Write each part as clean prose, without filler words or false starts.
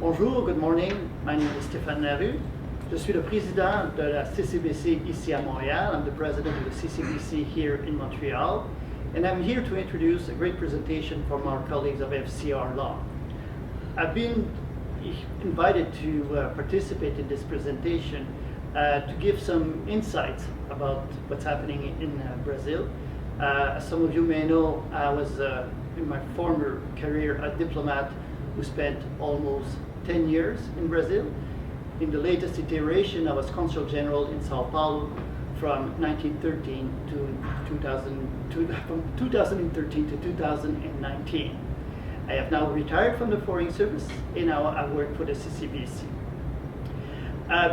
Bonjour, good morning. My name is Stéphane Larue. Je suis le président de la CCBC ici à Montréal. I'm the president of the CCBC here in Montreal. And I'm here to introduce a great presentation from our colleagues of FCR Law. I've been invited to participate in this presentation to give some insights about what's happening in Brazil. As some of you may know, I was in my former career a diplomat who spent almost 10 years in Brazil. In the latest iteration, I was Consul General in Sao Paulo from 2013 to 2019. I have now retired from the Foreign Service and now I work for the CCBC.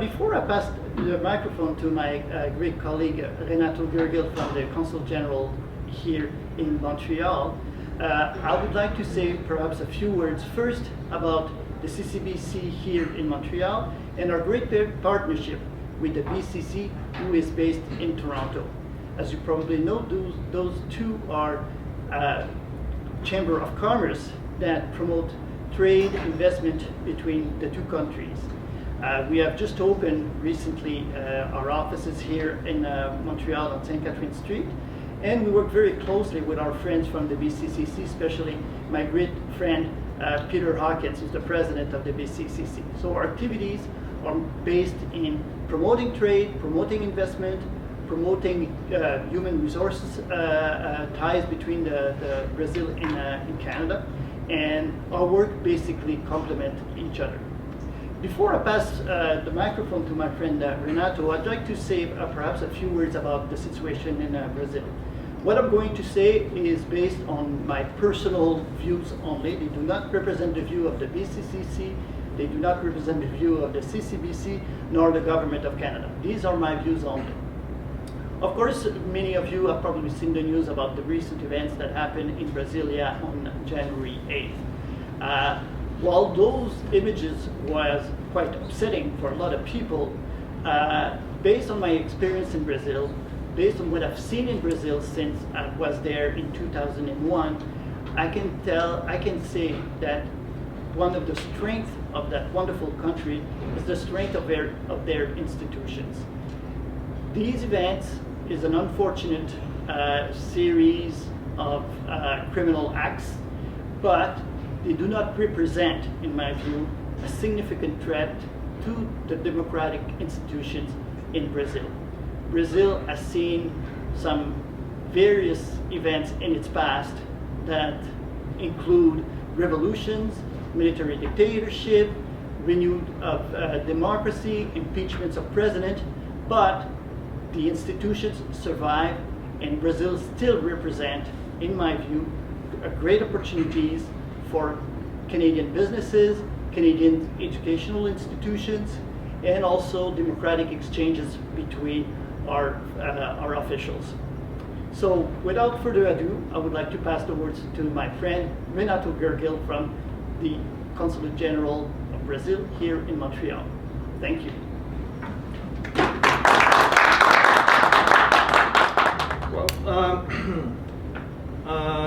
Before I pass the microphone to my great colleague Renato Gergel from the Consul General here in Montreal, I would like to say perhaps a few words first about the CCBC here in Montreal and our great partnership with the BCC, who is based in Toronto. As you probably know, those two are Chamber of Commerce that promote trade investment between the two countries. We have just opened recently our offices here in Montreal on St. Catherine Street, and we work very closely with our friends from the BCCC, especially my great friend Peter Hawkins, who's the president of the BCCC. So our activities are based in promoting trade, promoting investment, promoting human resources ties between the Brazil and Canada, and our work basically complement each other. Before I pass the microphone to my friend Renato, I'd like to say perhaps a few words about the situation in Brazil. What I'm going to say is based on my personal views only. They do not represent the view of the BCCC, they do not represent the view of the CCBC, nor the government of Canada. These are my views only. Of course, many of you have probably seen the news about the recent events that happened in Brasilia on January 8th. While those images was quite upsetting for a lot of people, based on my experience in Brazil, based on what I've seen in Brazil since I was there in 2001, I can say that one of the strengths of that wonderful country is the strength of their institutions. These events is an unfortunate series of criminal acts, but they do not represent, in my view, a significant threat to the democratic institutions in Brazil. Brazil has seen some various events in its past that include revolutions, military dictatorship, renewed of democracy, impeachments of president, but the institutions survive, and Brazil still represent, in my view, great opportunities for Canadian businesses, Canadian educational institutions, and also democratic exchanges between our officials. So without further ado, I would like to pass the words to my friend Renato Gergel from the Consulate General of Brazil here in Montreal. Thank you. Well,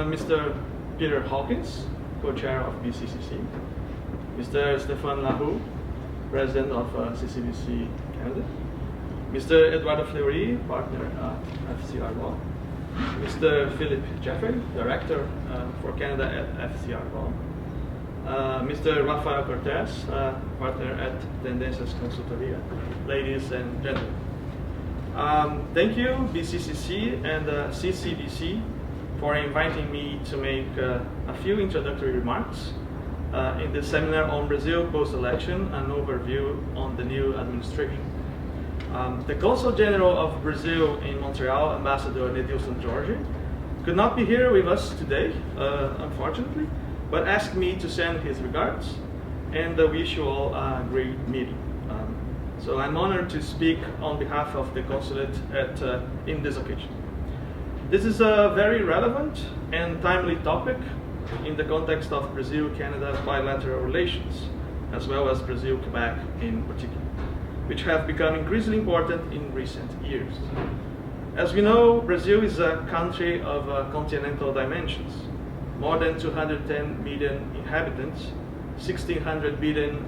Mr. Peter Hawkins, co-chair of BCCC, Mr. Stéphane Larue, president of CCBC Canada, Mr. Eduardo Fleury, partner at FCR Law, Mr. Philip Jeffrey, director for Canada at FCR Law, Mr. Rafael Cortez, partner at Tendências Consultoria, ladies and gentlemen. Thank you, BCCC and CCBC, for inviting me to make a few introductory remarks in this seminar on Brazil post-election, an overview on the new administration. The Consul General of Brazil in Montreal, Ambassador Nedilson Jorge, could not be here with us today, unfortunately, but asked me to send his regards and wish you all a great meeting. So I'm honored to speak on behalf of the consulate in this occasion. This is a very relevant and timely topic in the context of Brazil-Canada bilateral relations, as well as Brazil-Quebec in particular, which have become increasingly important in recent years. As we know, Brazil is a country of continental dimensions, more than 210 million inhabitants, 1,600 billion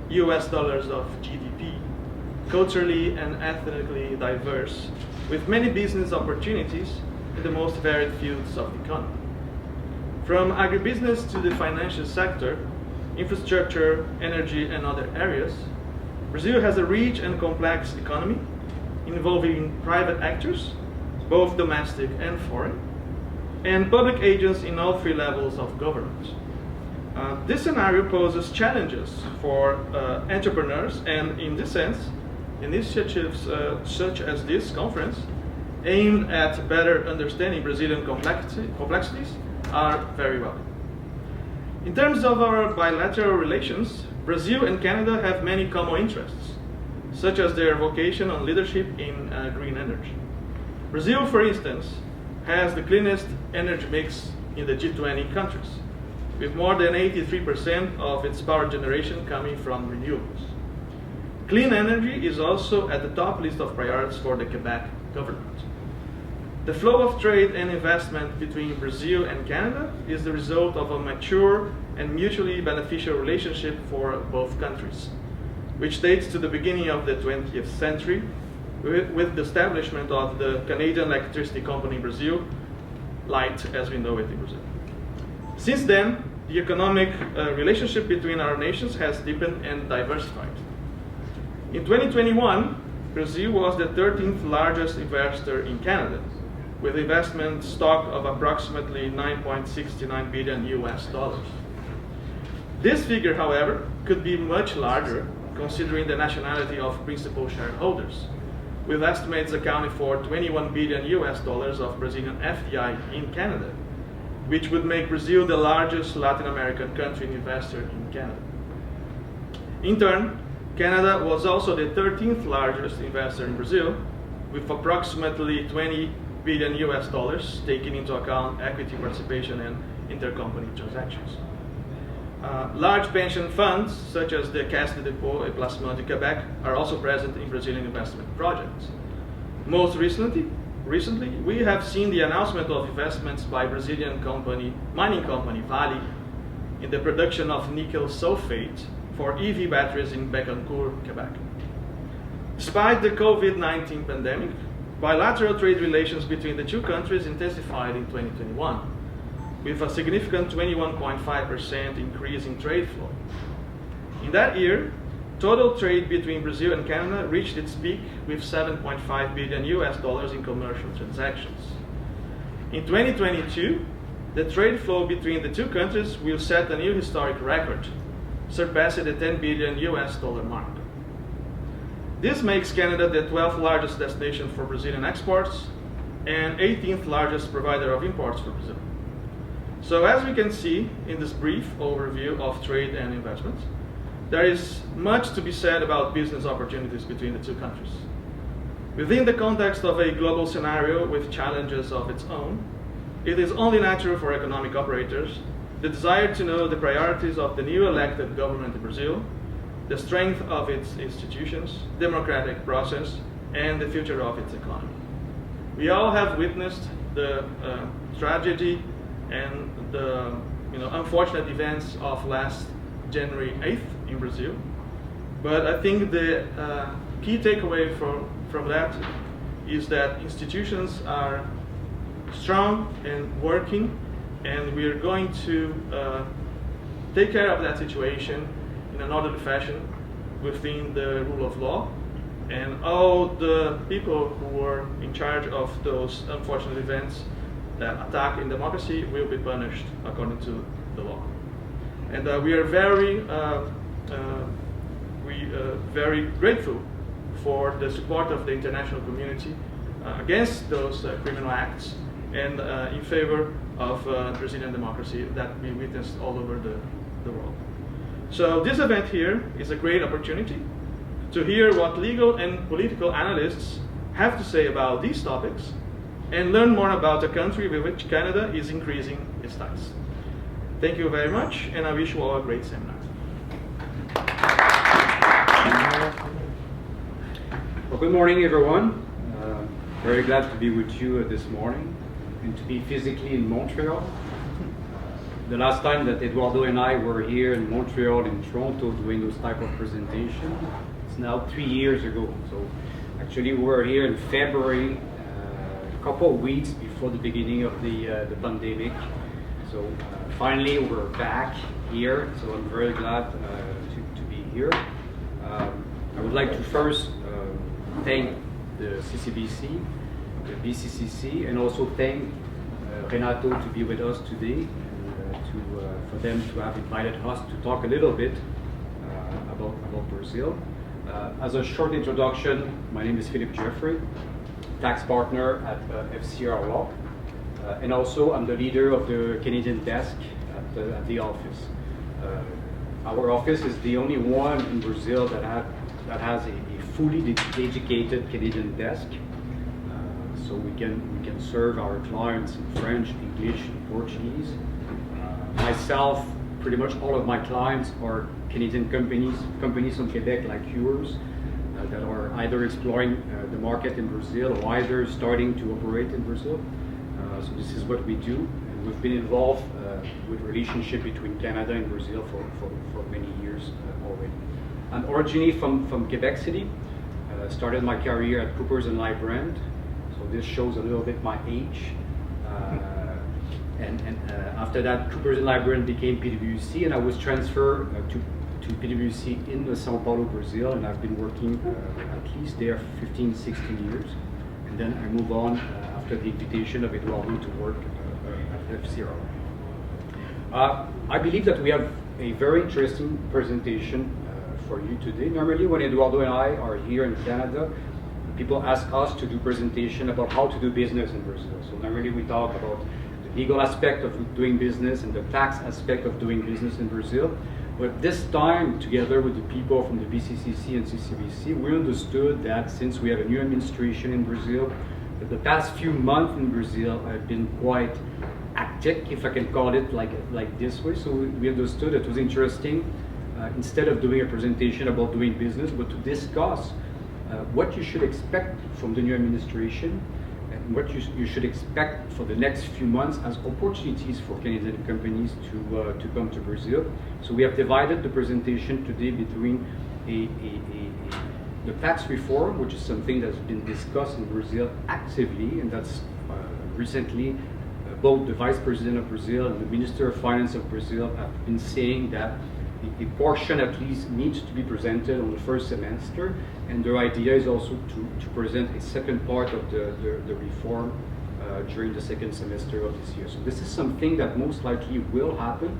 US dollars of GDP, culturally and ethnically diverse, with many business opportunities in the most varied fields of the economy. From agribusiness to the financial sector, infrastructure, energy, and other areas, Brazil has a rich and complex economy involving private actors, both domestic and foreign, and public agents in all three levels of government. This scenario poses challenges for entrepreneurs, and in this sense, initiatives such as this conference, aimed at better understanding Brazilian complexities, are very welcome. In terms of our bilateral relations, Brazil and Canada have many common interests, such as their vocation on leadership in green energy. Brazil, for instance, has the cleanest energy mix in the G20 countries, with more than 83% of its power generation coming from renewables. Clean energy is also at the top list of priorities for the Quebec government. The flow of trade and investment between Brazil and Canada is the result of a mature and mutually beneficial relationship for both countries, which dates to the beginning of the 20th century with the establishment of the Canadian Electricity Company Brazil, Light as we know it in Brazil. Since then, the economic relationship between our nations has deepened and diversified. In 2021, Brazil was the 13th largest investor in Canada, with investment stock of approximately 9.69 billion US dollars. This figure, however, could be much larger considering the nationality of principal shareholders, with estimates accounting for 21 billion US dollars of Brazilian FDI in Canada, which would make Brazil the largest Latin American country investor in Canada. In turn, Canada was also the 13th largest investor in Brazil, with approximately 20 billion US dollars, taking into account equity participation and intercompany transactions. Large pension funds, such as the Caisse de dépôt et placement du Québec, are also present in Brazilian investment projects. Most recently, we have seen the announcement of investments by Brazilian mining company Vale in the production of nickel sulfate for EV batteries in Bécancour, Quebec. Despite the COVID-19 pandemic, bilateral trade relations between the two countries intensified in 2021, with a significant 21.5% increase in trade flow. In that year, total trade between Brazil and Canada reached its peak with 7.5 billion US dollars in commercial transactions. In 2022, the trade flow between the two countries will set a new historic record, surpassing the 10 billion US dollar mark. This makes Canada the 12th largest destination for Brazilian exports and 18th largest provider of imports for Brazil. So as we can see in this brief overview of trade and investments, there is much to be said about business opportunities between the two countries. Within the context of a global scenario with challenges of its own, it is only natural for economic operators the desire to know the priorities of the new elected government in Brazil, the strength of its institutions, democratic process, and the future of its economy. We all have witnessed the tragedy and the unfortunate events of last January 8th in Brazil, but I think the key takeaway from that is that institutions are strong and working, and we are going to take care of that situation in an orderly fashion within the rule of law, and all the people who were in charge of those unfortunate events that attack in democracy will be punished according to the law. And we are very grateful for the support of the international community against those criminal acts and in favor of Brazilian democracy that we witnessed all over the world. So this event here is a great opportunity to hear what legal and political analysts have to say about these topics and learn more about a country with which Canada is increasing its ties. Thank you very much, and I wish you all a great seminar. Well, good morning, everyone. Very glad to be with you this morning and to be physically in Montreal. the last time that Eduardo and I were here in Montreal and Toronto doing those type of presentation, it's now 3 years ago. So actually we were here in February, a couple of weeks before the beginning of the pandemic. So finally we're back here, so I'm very glad to be here. I would like to first thank the CCBC, the BCCC, and also thank Renato to be with us today, and for them to have invited us to talk a little bit about Brazil. As a short introduction, my name is Philip Jeffrey, tax partner at FCR Law, and also I'm the leader of the Canadian desk at the office. Our office is the only one in Brazil that has a fully dedicated Canadian desk. So we can serve our clients in French, English, and Portuguese. Myself, pretty much all of my clients are Canadian companies from Quebec like yours, that are either exploring the market in Brazil or either starting to operate in Brazil. So this is what we do. And we've been involved with relationship between Canada and Brazil for many years already. I'm originally from Quebec City. Started my career at Coopers & Lybrand. So this shows a little bit my age. And after that, Coopers & Lybrand became PwC, and I was transferred to PwC in São Paulo, Brazil, and I've been working at least there 15, 16 years. And then I move on after the invitation of Eduardo to work at FCR. I believe that we have a very interesting presentation for you today. Normally, when Eduardo and I are here in Canada, people ask us to do presentation about how to do business in Brazil. So normally we talk about the legal aspect of doing business and the tax aspect of doing business in Brazil. But this time, together with the people from the BCCC and CCBC, we understood that since we have a new administration in Brazil, that the past few months in Brazil have been quite hectic, if I can call it like this way. So we understood it was interesting, instead of doing a presentation about doing business, but to discuss what you should expect from the new administration and what you should expect for the next few months as opportunities for Canadian companies to come to Brazil. So we have divided the presentation today between the tax reform, which is something that's been discussed in Brazil actively, and that's recently both the Vice President of Brazil and the Minister of Finance of Brazil have been saying that a portion at least needs to be presented on the first semester, and their idea is also to present a second part of the reform during the second semester of this year. So this is something that most likely will happen.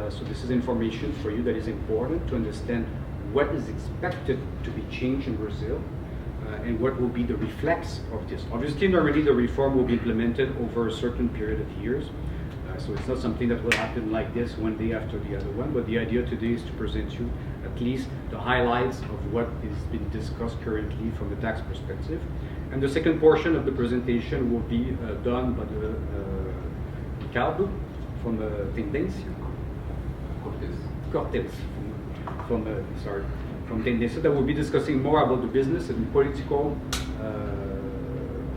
So this is information for you that is important to understand what is expected to be changed in Brazil and what will be the reflex of this. Obviously, normally the reform will be implemented over a certain period of years. So it's not something that will happen like this one day after the other one, but the idea today is to present you at least the highlights of what is being discussed currently from the tax perspective. And the second portion of the presentation will be done by the Ricardo from Tendência. Cortez from Tendência, that will be discussing more about the business and political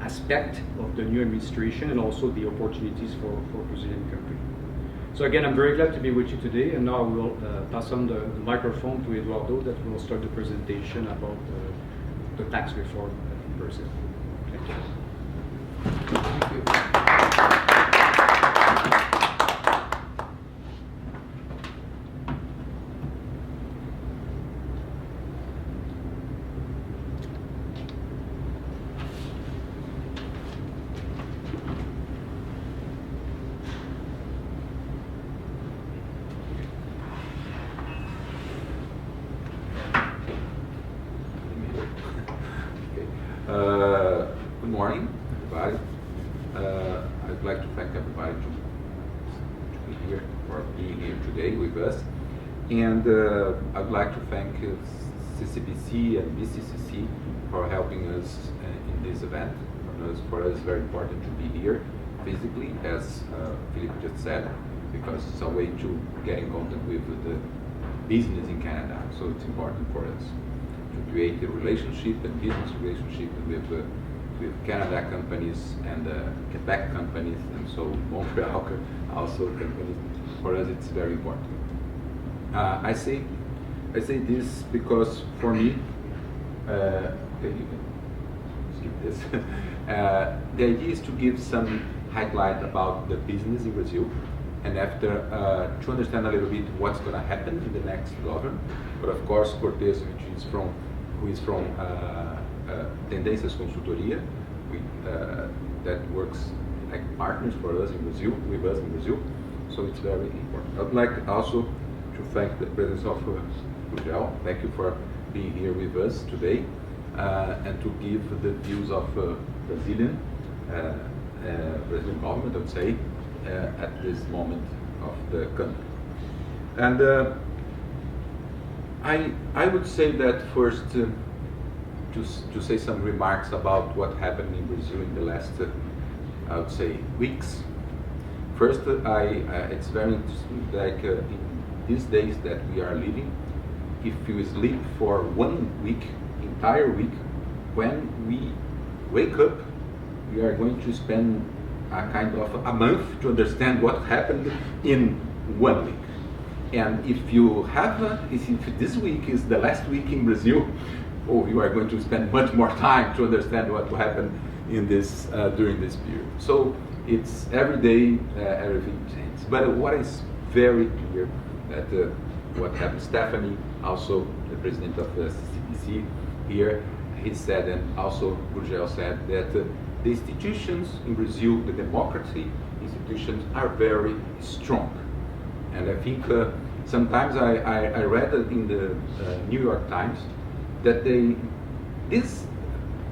aspect of the new administration and also the opportunities for Brazilian company. So again, I'm very glad to be with you today, and now I will pass on the microphone to Eduardo that will start the presentation about the tax reform in Brazil. Thank you. Thank you. Good morning, everybody. I'd like to thank everybody to be here, for being here today with us. And I'd like to thank CCBC and BCCC for helping us in this event. For us, it's very important to be here physically, as Philippe just said, because it's a way to get in contact with the business in Canada. So it's important for us to create a relationship and business relationship with with Canada companies and Quebec companies, and so Montreal also companies. For us, it's very important. I say this because for me, okay, you can skip this. The idea is to give some highlight about the business in Brazil, and after to understand a little bit what's going to happen in the next government. But of course, Cortez, who is from Tendências Consultoria, that works like partners for us in Brazil, with us in Brazil. So it's very important. I'd like also to thank the presence of Montreal. Thank you for being here with us today, and to give the views of Brazilian government, I would say, at this moment of the country. And I would say that first, to say some remarks about what happened in Brazil in the last, I would say, weeks. First, it's very interesting, like in these days that we are living, if you sleep for 1 week, entire week, when we wake up, we are going to spend a kind of a month to understand what happened in 1 week. And if you have, if this week is the last week in Brazil, oh, you are going to spend much more time to understand what happened in this during this period. So it's every day everything changes. But what is very clear that what happened, Stephanie, also the president of the CCBC here, he said, and also Gurgel said, that the institutions in Brazil, the democracy institutions, are very strong. And I think sometimes I read in the New York Times that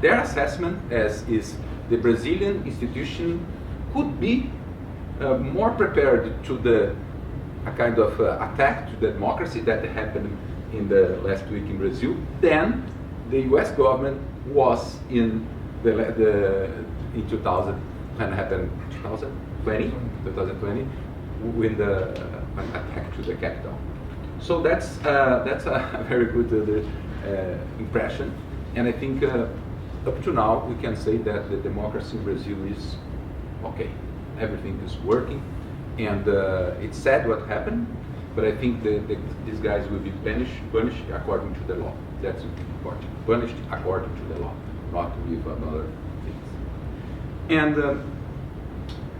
their assessment as is the Brazilian institution could be more prepared to a kind of attack to the democracy that happened in the last week in Brazil than the U.S. government was in in 2000 when happened 2020 with the attack to the capital. So that's a very good impression, and I think up to now we can say that the democracy in Brazil is okay. Everything is working, and it's sad what happened, but I think these guys will be punished according to the law. That's important. Punished according to the law, not with another things. And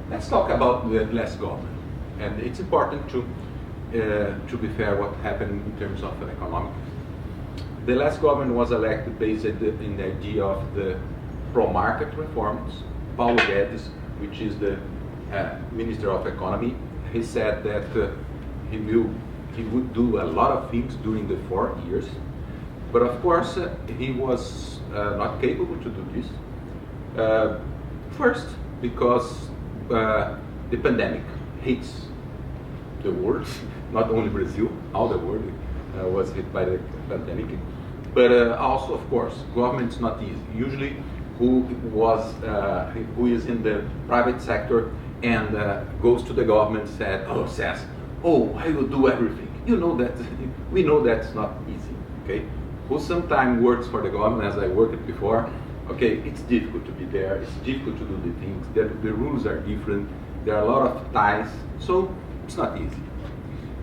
let's talk about the last government. And it's important to be fair what happened in terms of economics. The last government was elected based in the idea of the pro-market reforms. Paulo Guedes, which is the Minister of Economy, he said that he would do a lot of things during the 4 years, but of course he was not capable to do this. First, because the pandemic hits the world, not only Brazil, all the world was hit by the pandemic. But also, of course, government's not easy. Usually, who is in the private sector and goes to the government and says, "Oh, I will do everything." You know that we know that's not easy. Okay, who sometimes works for the government, as I worked before. Okay, it's difficult to be there. It's difficult to do the things. The rules are different. There are a lot of ties, so it's not easy.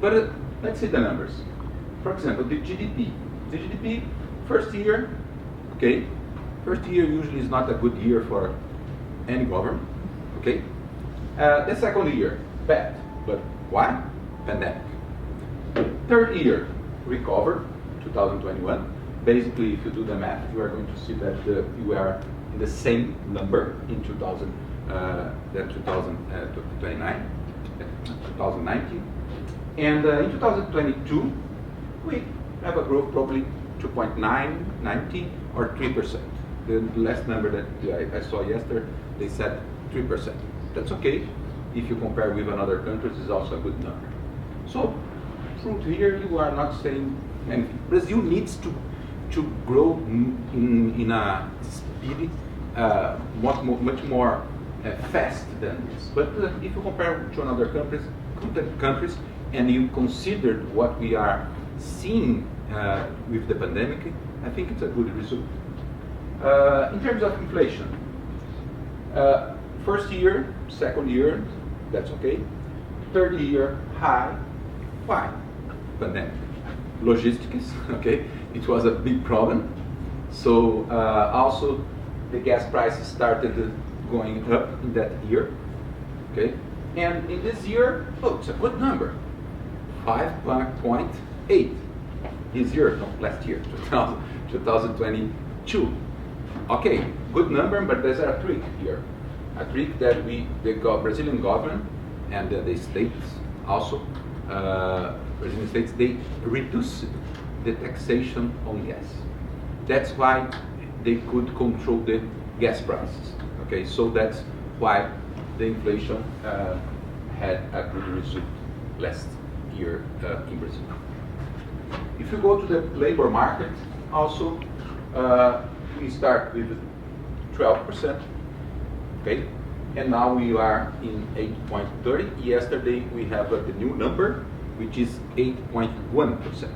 But let's see the numbers. For example, the GDP. The GDP, first year, okay. First year usually is not a good year for any government, okay. The second year, bad. But why? Pandemic. Third year, recovered, 2021. Basically, if you do the math, you are going to see that you are in the same number in 2019. And in 2022, we have a growth probably 2.9, or 3%. The last number that I saw yesterday, they said 3%. That's okay. If you compare with another countries, it's also a good number. So, from here, you are not saying anything. Brazil needs to grow in a speed much more fast than this. But if you compare to another countries, and you consider what we are seeing with the pandemic, I think it's a good result. In terms of inflation, First year, second year, that's okay. Third year, high. Why? Pandemic. Logistics, okay? It was a big problem. So also the gas prices started going up in that year, okay? And in this year, oh, it's a good number, 5.8. This year, no, last year, 2022. Okay, good number, but there's a trick here. A trick that the Brazilian government and the states also, Brazilian states, they reduced the taxation on gas. That's why they could control the gas prices. Okay, so that's why the inflation had a good result last year in Brazil. If you go to the labor market, also we start with 12%, okay, and now we are in 8.30. Yesterday we have the new number, which is 8.1%.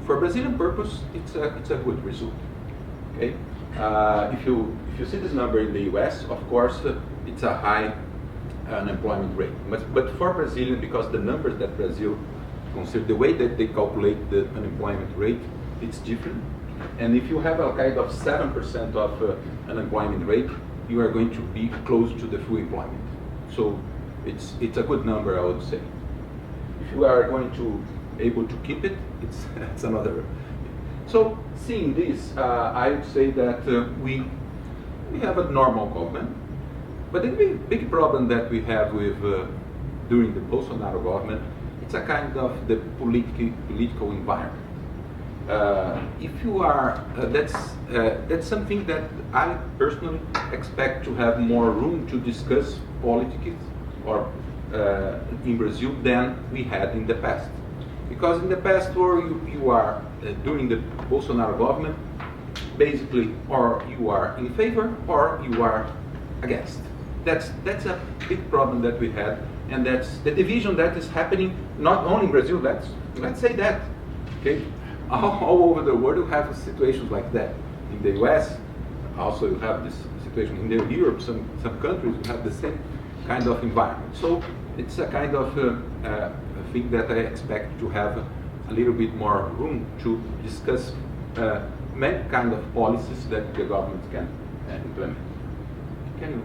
For Brazilian purpose, it's a good result. Okay, if you see this number in the U.S., of course, it's a high unemployment rate. But for Brazilian, because the numbers that Brazil consider, the way that they calculate the unemployment rate, it's different. And if you have a kind of 7% of unemployment rate, you are going to be close to the full employment. So it's a good number, I would say. If you are going to able to keep it, it's another. So seeing this, I would say that we have a normal government, but the big problem that we have with during the Bolsonaro government, it's a kind of the political environment. If you are, that's something that I personally expect to have more room to discuss politics or in Brazil than we had in the past. Because in the past, where you are during the Bolsonaro government, basically, or you are in favor or you are against. That's a big problem that we had, and that's the division that is happening not only in Brazil. Let's say that, okay, all over the world you have situations like that. In the U.S., also you have this situation. In Europe, some countries you have the same kind of environment. So it's a kind of thing that I expect to have a little bit more room to discuss many kind of policies that the government can implement. Can you?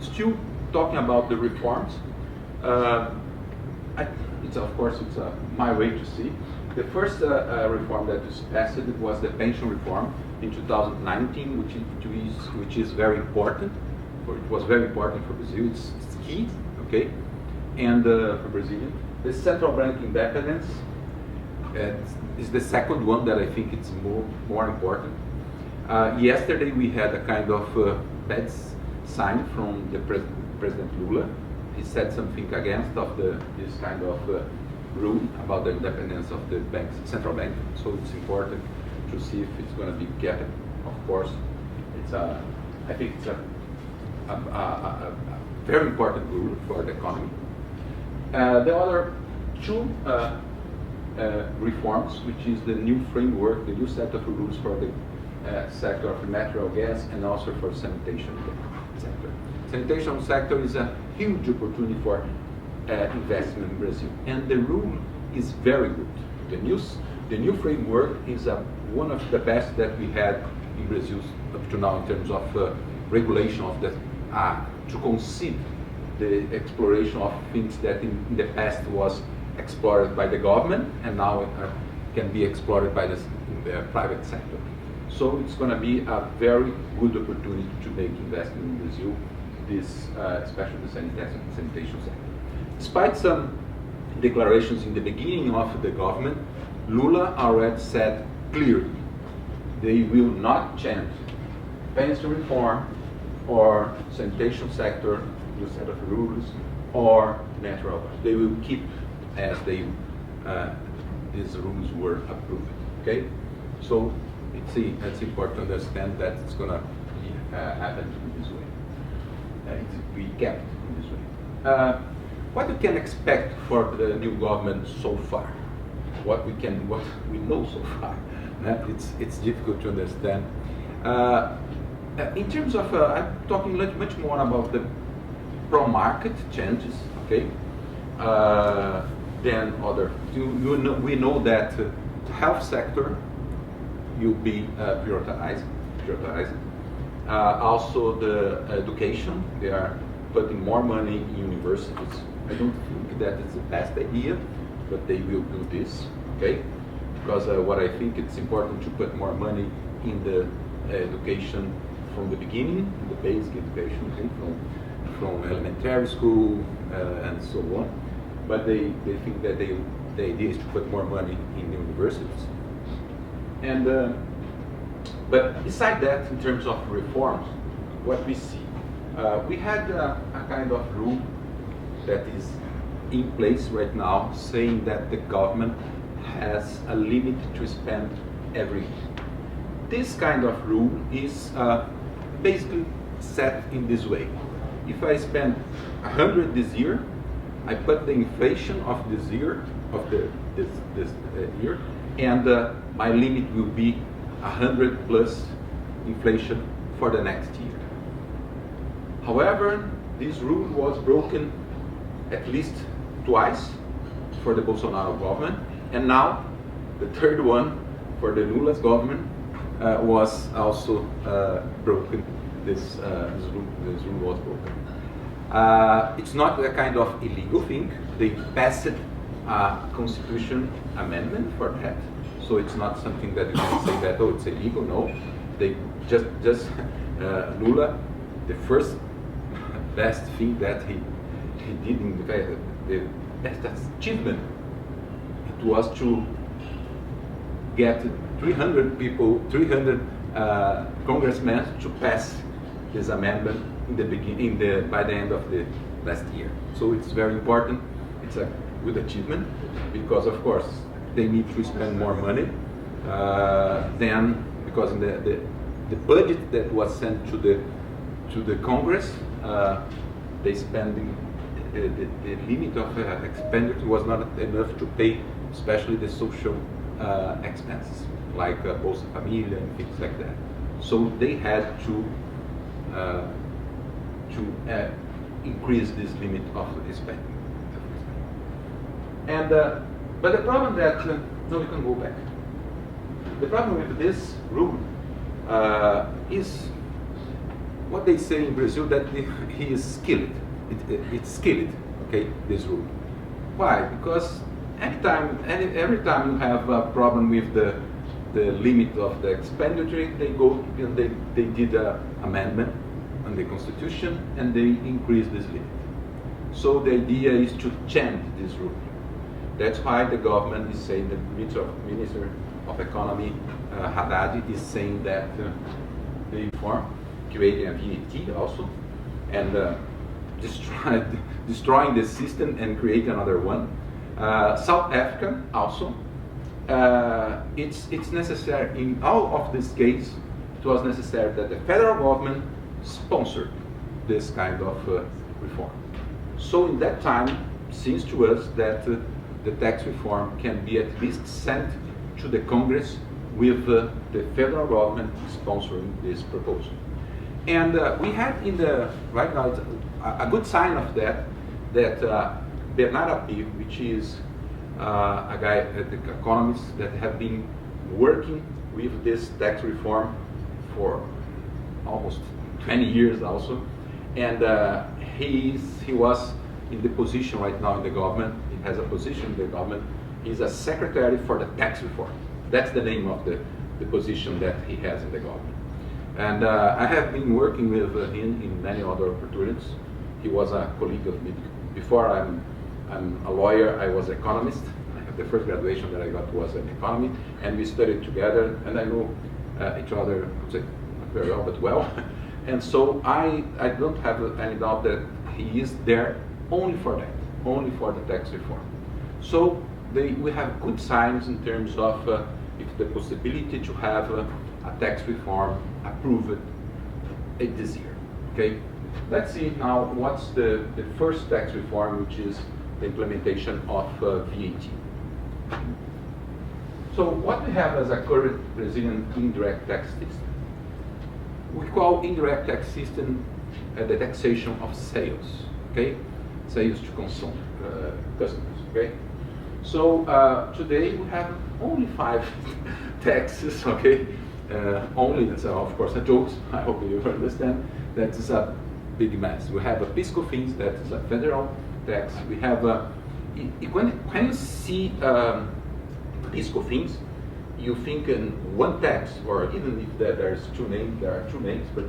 Still talking about the reforms. Of course, it's my way to see. The first reform that was passed was the pension reform in 2019, which is very important. It was very important for Brazil. It's key, okay, and for Brazilian. The central bank independence is the second one that I think it's more important. Yesterday we had a kind of bad sign from the President Lula. He said something against of this kind of rule about the independence of the central bank. So it's important to see if it's going to be kept. Of course, I think it's a very important rule for the economy. The other two reforms, which is the new framework, the new set of rules for the sector of natural gas and also for sanitation sector. Sanitation sector is a huge opportunity for investment in Brazil, and the rule is very good. The new framework is one of the best that we had in Brazil up to now in terms of regulation of the to concede the exploration of things that in the past was explored by the government and now can be explored by the private sector. So it's going to be a very good opportunity to make investment in Brazil, especially the sanitation sector. Despite some declarations in the beginning of the government, Lula already said clearly they will not change pension reform or sanitation sector, new set of rules, or natural gas. They will keep as these rules were approved. Okay, so it's important to understand that it's going to happen in this way. It will be kept in this way. What we can expect for the new government so far? What we know so far? It's difficult to understand. In terms of, I'm talking much more about the pro-market changes, okay, than other. We know that health sector will be prioritized. Also the education, they are putting more money in universities. I don't think that is the best idea, but they will do this, okay? Because what I think it's important to put more money in the education from the beginning, the basic education, okay, from elementary school and so on. But they think that the idea is to put more money in the universities. And but beside that, in terms of reforms, what we see, we had a kind of rule that is in place right now, saying that the government has a limit to spend every year. This kind of rule is basically set in this way. If I spend 100 this year, I put the inflation of this year, this year, and my limit will be 100 plus inflation for the next year. However, this rule was broken at least twice for the Bolsonaro government, and now the third one for the Lula's government was also broken. This rule was broken. It's not a kind of illegal thing. They passed a constitution amendment for that, so it's not something that you can say that, oh, it's illegal. No, they just Lula, the first best thing that he did in the best achievement, it was to get 300 people, 300 congressmen to pass this amendment in the beginning, by the end of the last year. So it's very important. It's a good achievement because, of course, they need to spend more money than, because in the budget that was sent to the Congress, they spending the limit of expenditure was not enough to pay, especially the social expenses like Bolsa Familia and things like that. So they had to increase this limit of spending. And but the problem that no, we can go back. The problem with this rule is what they say in Brazil, that he is skilled. It's skilled, okay, this rule. Why? Because every time you have a problem with the limit of the expenditure, they go and they did an amendment on the constitution and they increase this limit. So the idea is to change this rule. That's why the government is saying, the Minister of Economy, Haddad, is saying that they reform, creating a VAT also, and destroying the system and create another one. South Africa also. It's necessary, in all of this case, it was necessary that the federal government sponsored this kind of reform. So in that time, seems to us that the tax reform can be at least sent to the Congress with the federal government sponsoring this proposal. And we had right now, a good sign of that Bernard Api, which is a guy, the economist that have been working with this tax reform for almost 20 years also, and he was in the position right now in the government. He has a position in the government. He's a secretary for the tax reform. That's the name of the position that he has in the government. And I have been working with him in many other opportunities. He was a colleague of me. Before I'm a lawyer, I was an economist. The first graduation that I got was in economy, and we studied together, and I know each other, I would say, not very well, but well. And so I don't have any doubt that he is there only for that, only for the tax reform. So we have good signs in terms of the possibility to have a tax reform approved this year. Okay, let's see now what's the first tax reform, which is the implementation of VAT. So what we have as a current Brazilian indirect tax system? we call indirect tax system the taxation of sales, okay? Sales to consumer customers, okay? So today we have only 5 taxes, okay? Only, that's of course a joke, I hope you understand. That is a big mess. We have a PIS/COFINS, that is a federal tax. We have when you see PIS/COFINS, you think in one tax, or even if there are 2 names, but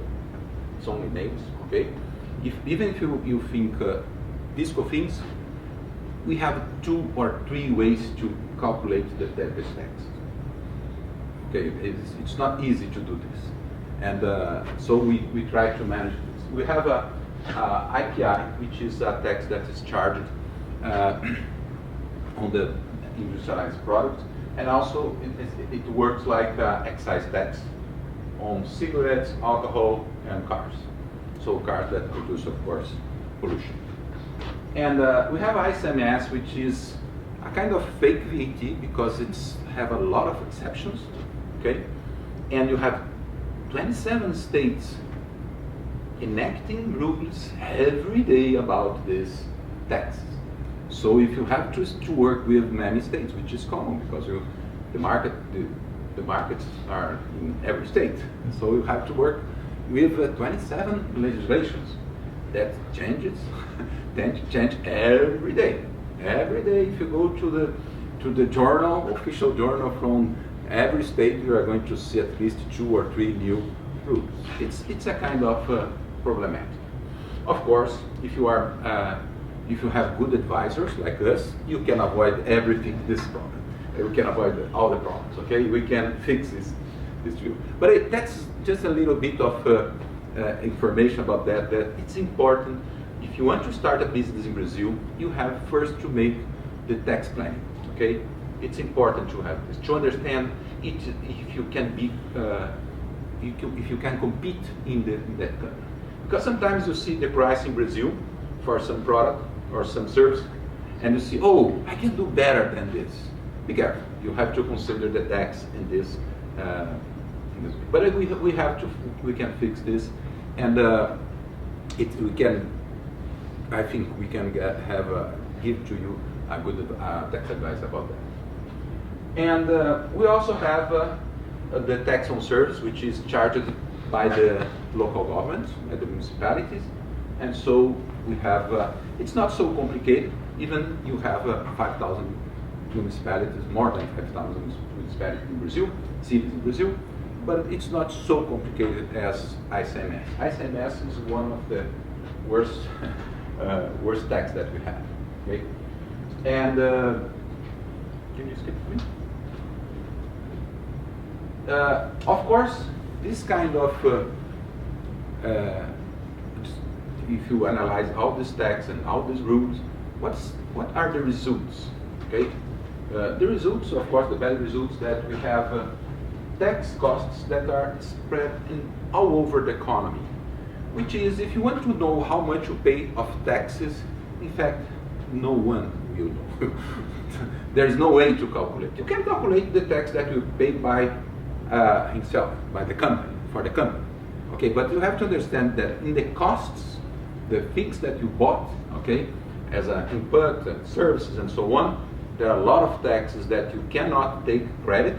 it's only names, okay? Even if you think PIS/COFINS, we have 2 or 3 ways to calculate this tax. Okay, it's not easy to do this, and so we try to manage this. We have a IPI, which is a tax that is charged on the industrialized products, and also it works like excise tax on cigarettes, alcohol, and cars. So cars that produce, of course, pollution. And we have ICMS, which is a kind of fake VAT because it's have a lot of exceptions, okay? And you have 27 states enacting rules every day about this tax. So if you have to work with many states, which is common because the markets are in every state, so you have to work with 27 legislations that changes, change every day. Every day, if you go to the journal, official journal from every state, you are going to see at least 2 or 3 new rules. It's a kind of problematic. Of course, if you have good advisors like us, you can avoid everything this problem. We can avoid all the problems. Okay, we can fix this view. But that's just a little bit of information about that. That it's important. If you want to start a business in Brazil, you have first to make the tax planning. Okay, it's important to have this to understand it, if you can be if you can compete in that country. Because sometimes you see the price in Brazil for some product or some service, and you see, oh, I can do better than this. Be careful. You have to consider the tax in this. But we can fix this, and we can. I think we can give to you a good tax advice about that. And we also have the tax on service, which is charged by the local governments, by the municipalities, and so we have. It's not so complicated. Even you have 5,000 municipalities, more than 5,000 municipalities in Brazil, cities in Brazil, but it's not so complicated as ICMS. ICMS is one of the worst tax that we have. Okay, and can you skip me? Of course, this kind of if you analyze all this tax and all these rules, what are the results? Okay, the results, of course, the bad results that we have tax costs that are spread all over the economy. Which is, if you want to know how much you pay of taxes, in fact, no one will know. There is no way to calculate. You can calculate the tax that you pay by himself, by the company, for the company. Okay, but you have to understand that in the costs, the things that you bought, okay, as an input and services and so on, there are a lot of taxes that you cannot take credit,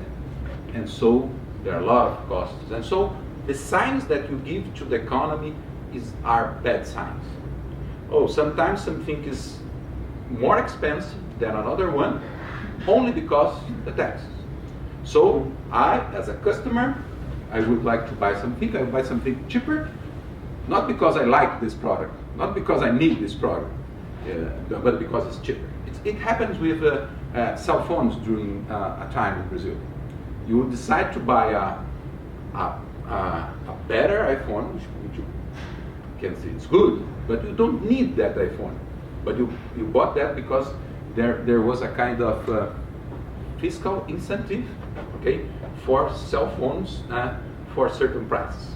and so there are a lot of costs. And so the signs that you give to the economy are bad signs. Oh, sometimes something is more expensive than another one, only because the taxes. So I, as a customer, I would like to buy something. I would buy something cheaper, not because I like this product, not because I need this product, but because it's cheaper. It happens with cell phones during a time in Brazil. You decide to buy a better iPhone, which you can see it's good, but you don't need that iPhone. But you bought that because there was a kind of fiscal incentive, okay, for cell phones for certain prices.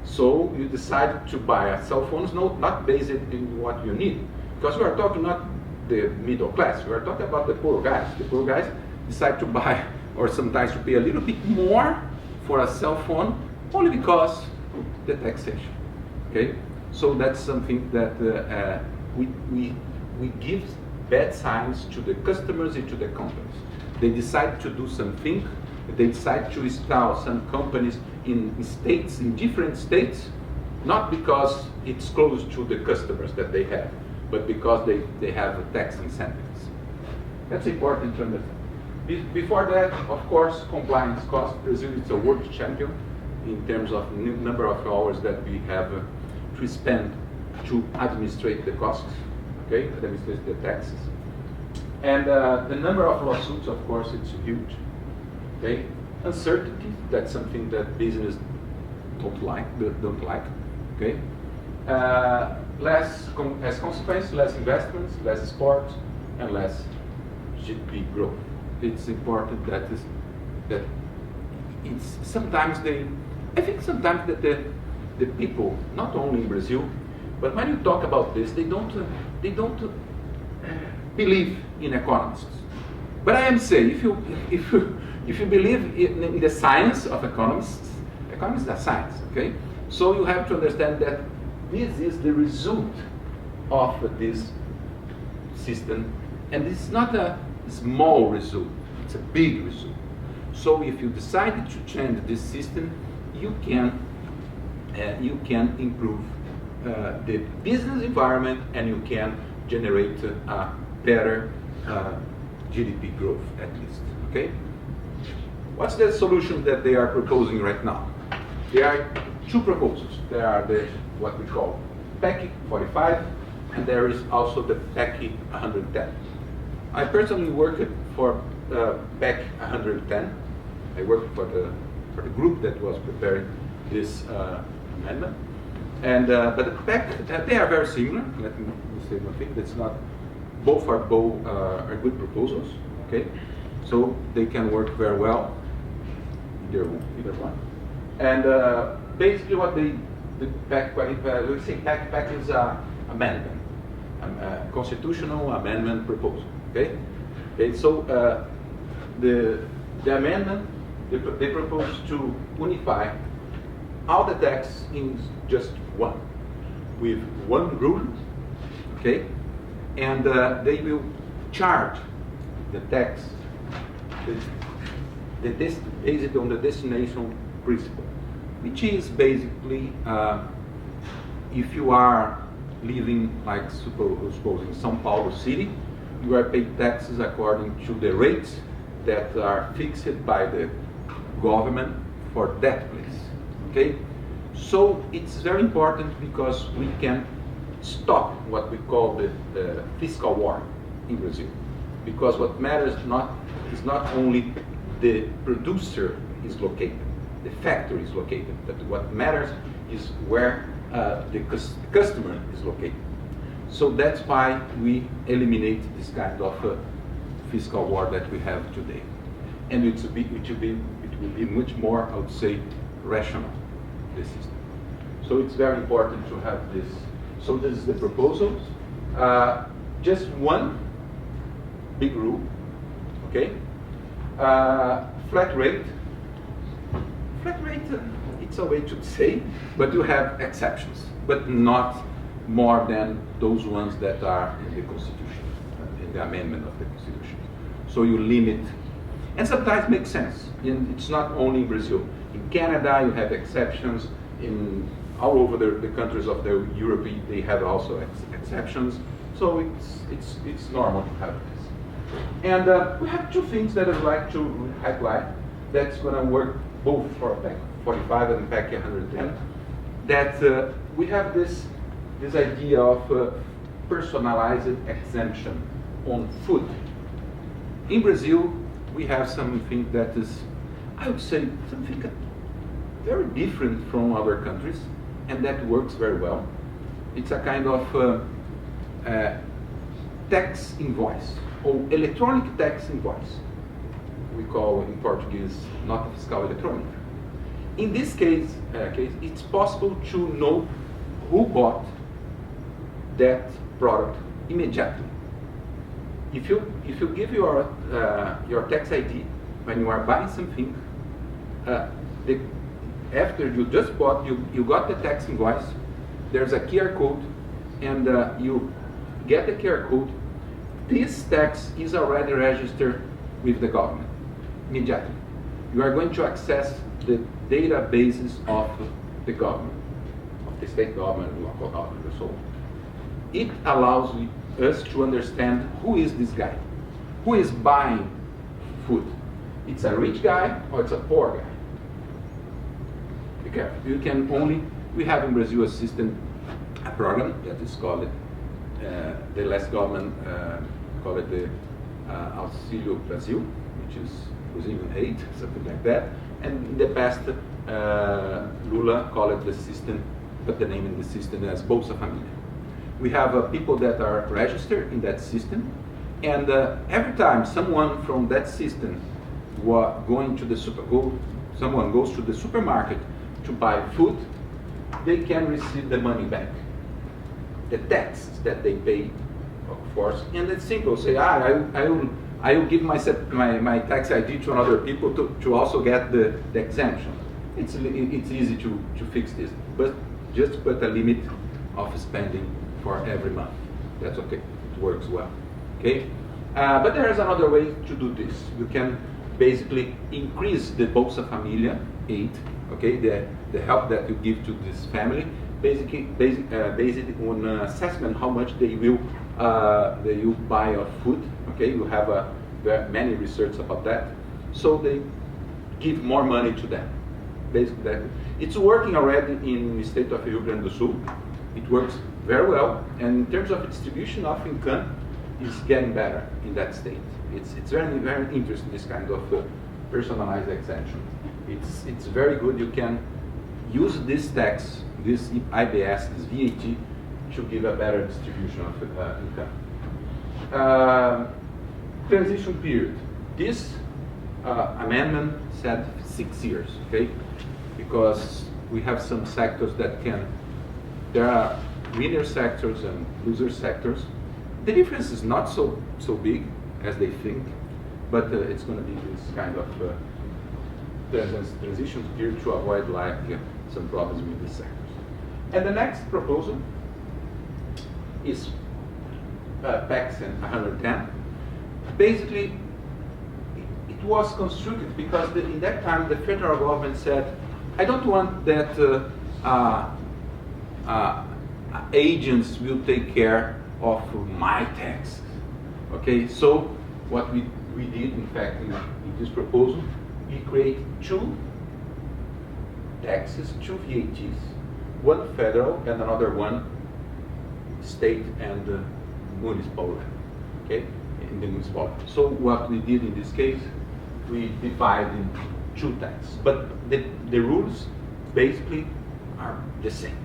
So you decided to buy a cell phone, not based in what you need, because we are talking not the middle class, we are talking about the poor guys. The poor guys decide to buy, or sometimes to pay a little bit more for a cell phone, only because the taxation. Okay, so that's something that we give bad signs to the customers and to the companies. They decide to do something. They decide to install some companies in states, in different states, not because it's close to the customers that they have, but because they have tax incentives. That's important to understand. Before that, of course, compliance cost. Brazil is a world champion in terms of number of hours that we have to spend to administrate the costs, okay, administrate the taxes. And the number of lawsuits, of course, it's huge. Okay, uncertainty, that's something that business don't like. Okay, as consequence, less investments, less sport, and less GDP growth. It's important that it's sometimes I think sometimes that the people, not only in Brazil, but when you talk about this, they don't believe in economists. But I am saying, if you believe in the science of economists are science, okay? So you have to understand that this is the result of this system, and it's not a small result, it's a big result. So if you decided to change this system, you can improve the business environment, and you can generate a better GDP growth, at least. Okay. What's the solution that they are proposing right now? There are two proposals. There are what we call PEC 45, and there is also the PEC 110. I personally worked for PEC 110. I worked for the group that was preparing this amendment. And but the PEC, they are very similar. Let me say one thing. That's not both are good proposals. Okay, so they can work very well. Either one. And basically, what the PEC, we say PEC is an amendment, a constitutional amendment proposal. Okay. Okay. So the amendment, they propose to unify all the tax in just one, with one rule, okay, and they will charge the tax based on the destination principle, which is basically if you are living, like suppose in São Paulo city, you are paid taxes according to the rates that are fixed by the government for that place. Okay, so it's very important because we can stop what we call the fiscal war in Brazil. Because what matters is not only the producer is located, the factory is located, but what matters is where the customer is located. So that's why we eliminate this kind of fiscal war that we have today, and it will be much more, I would say, rational, this system. So it's very important to have this. So this is the proposal. Just one big rule, okay? Flat rate. Flat rate, it's a way to say, but you have exceptions, but not more than those ones that are in the Constitution, in the amendment of the Constitution. So you limit, and sometimes makes sense. And it's not only in Brazil. In Canada, you have exceptions. In all over the countries of the Europe, they have also exceptions. So it's normal to have this. And we have two things that I'd like to highlight. That's going to work both for PEC 45 and PEC 110. That we have this idea of personalized exemption on food. In Brazil, we have something that is, I would say, something very different from other countries, and that works very well. It's a kind of tax invoice, or electronic tax invoice. We call in Portuguese nota fiscal eletrônica. In this case, it's possible to know who bought that product immediately. If you give your tax ID when you are buying something, after you just bought, you got the tax invoice, there's a QR code, and you get the QR code. This tax is already registered with the government immediately. You are going to access the databases of the government, of the state government, local government, and so on. It allows us to understand who is this guy, who is buying food. It's a rich guy or it's a poor guy. Be careful. You can only, we have in Brazil a program that is called, the last government called it the Auxílio Brasil, which is Brazilian aid, something like that. And in the past, Lula called it the system, put the name in the system as Bolsa Família. We have people that are registered in that system, and every time someone from that system someone goes to the supermarket to buy food, they can receive the money back, the tax that they pay, of course. And it's simple. Say, I will give my tax ID to another people to also get the exemption. It's easy to fix this, but just put a limit of spending for every month. That's okay. It works well. Okay. But there is another way to do this. You can basically increase the Bolsa Família aid. Okay, the help that you give to this family, based on assessment how much they will buy of food. Okay, you have many research about that, so they give more money to them. Basically, it's working already in the state of Rio Grande do Sul. It works very well, and in terms of distribution of income, is getting better in that state. It's very, very interesting, this kind of personalized exemption. It's very good. You can use this tax, this IBS, this VAT, to give a better distribution of income. Transition period. This amendment said 6 years, okay? Because we have some sectors that there are winner sectors and loser sectors. The difference is not so big as they think, but it's going to be this kind of transition period to avoid some problems with the sectors. And the next proposal is PAX 110. Basically, it was constructed because in that time the federal government said, I don't want that agents will take care of my taxes. Okay, so what we did, in fact, in this proposal, we create 2 taxes, 2 VATs, one federal and another one state and municipal level. Okay, in the municipality. So what we did in this case, we divide in 2 taxes, but the rules basically are the same.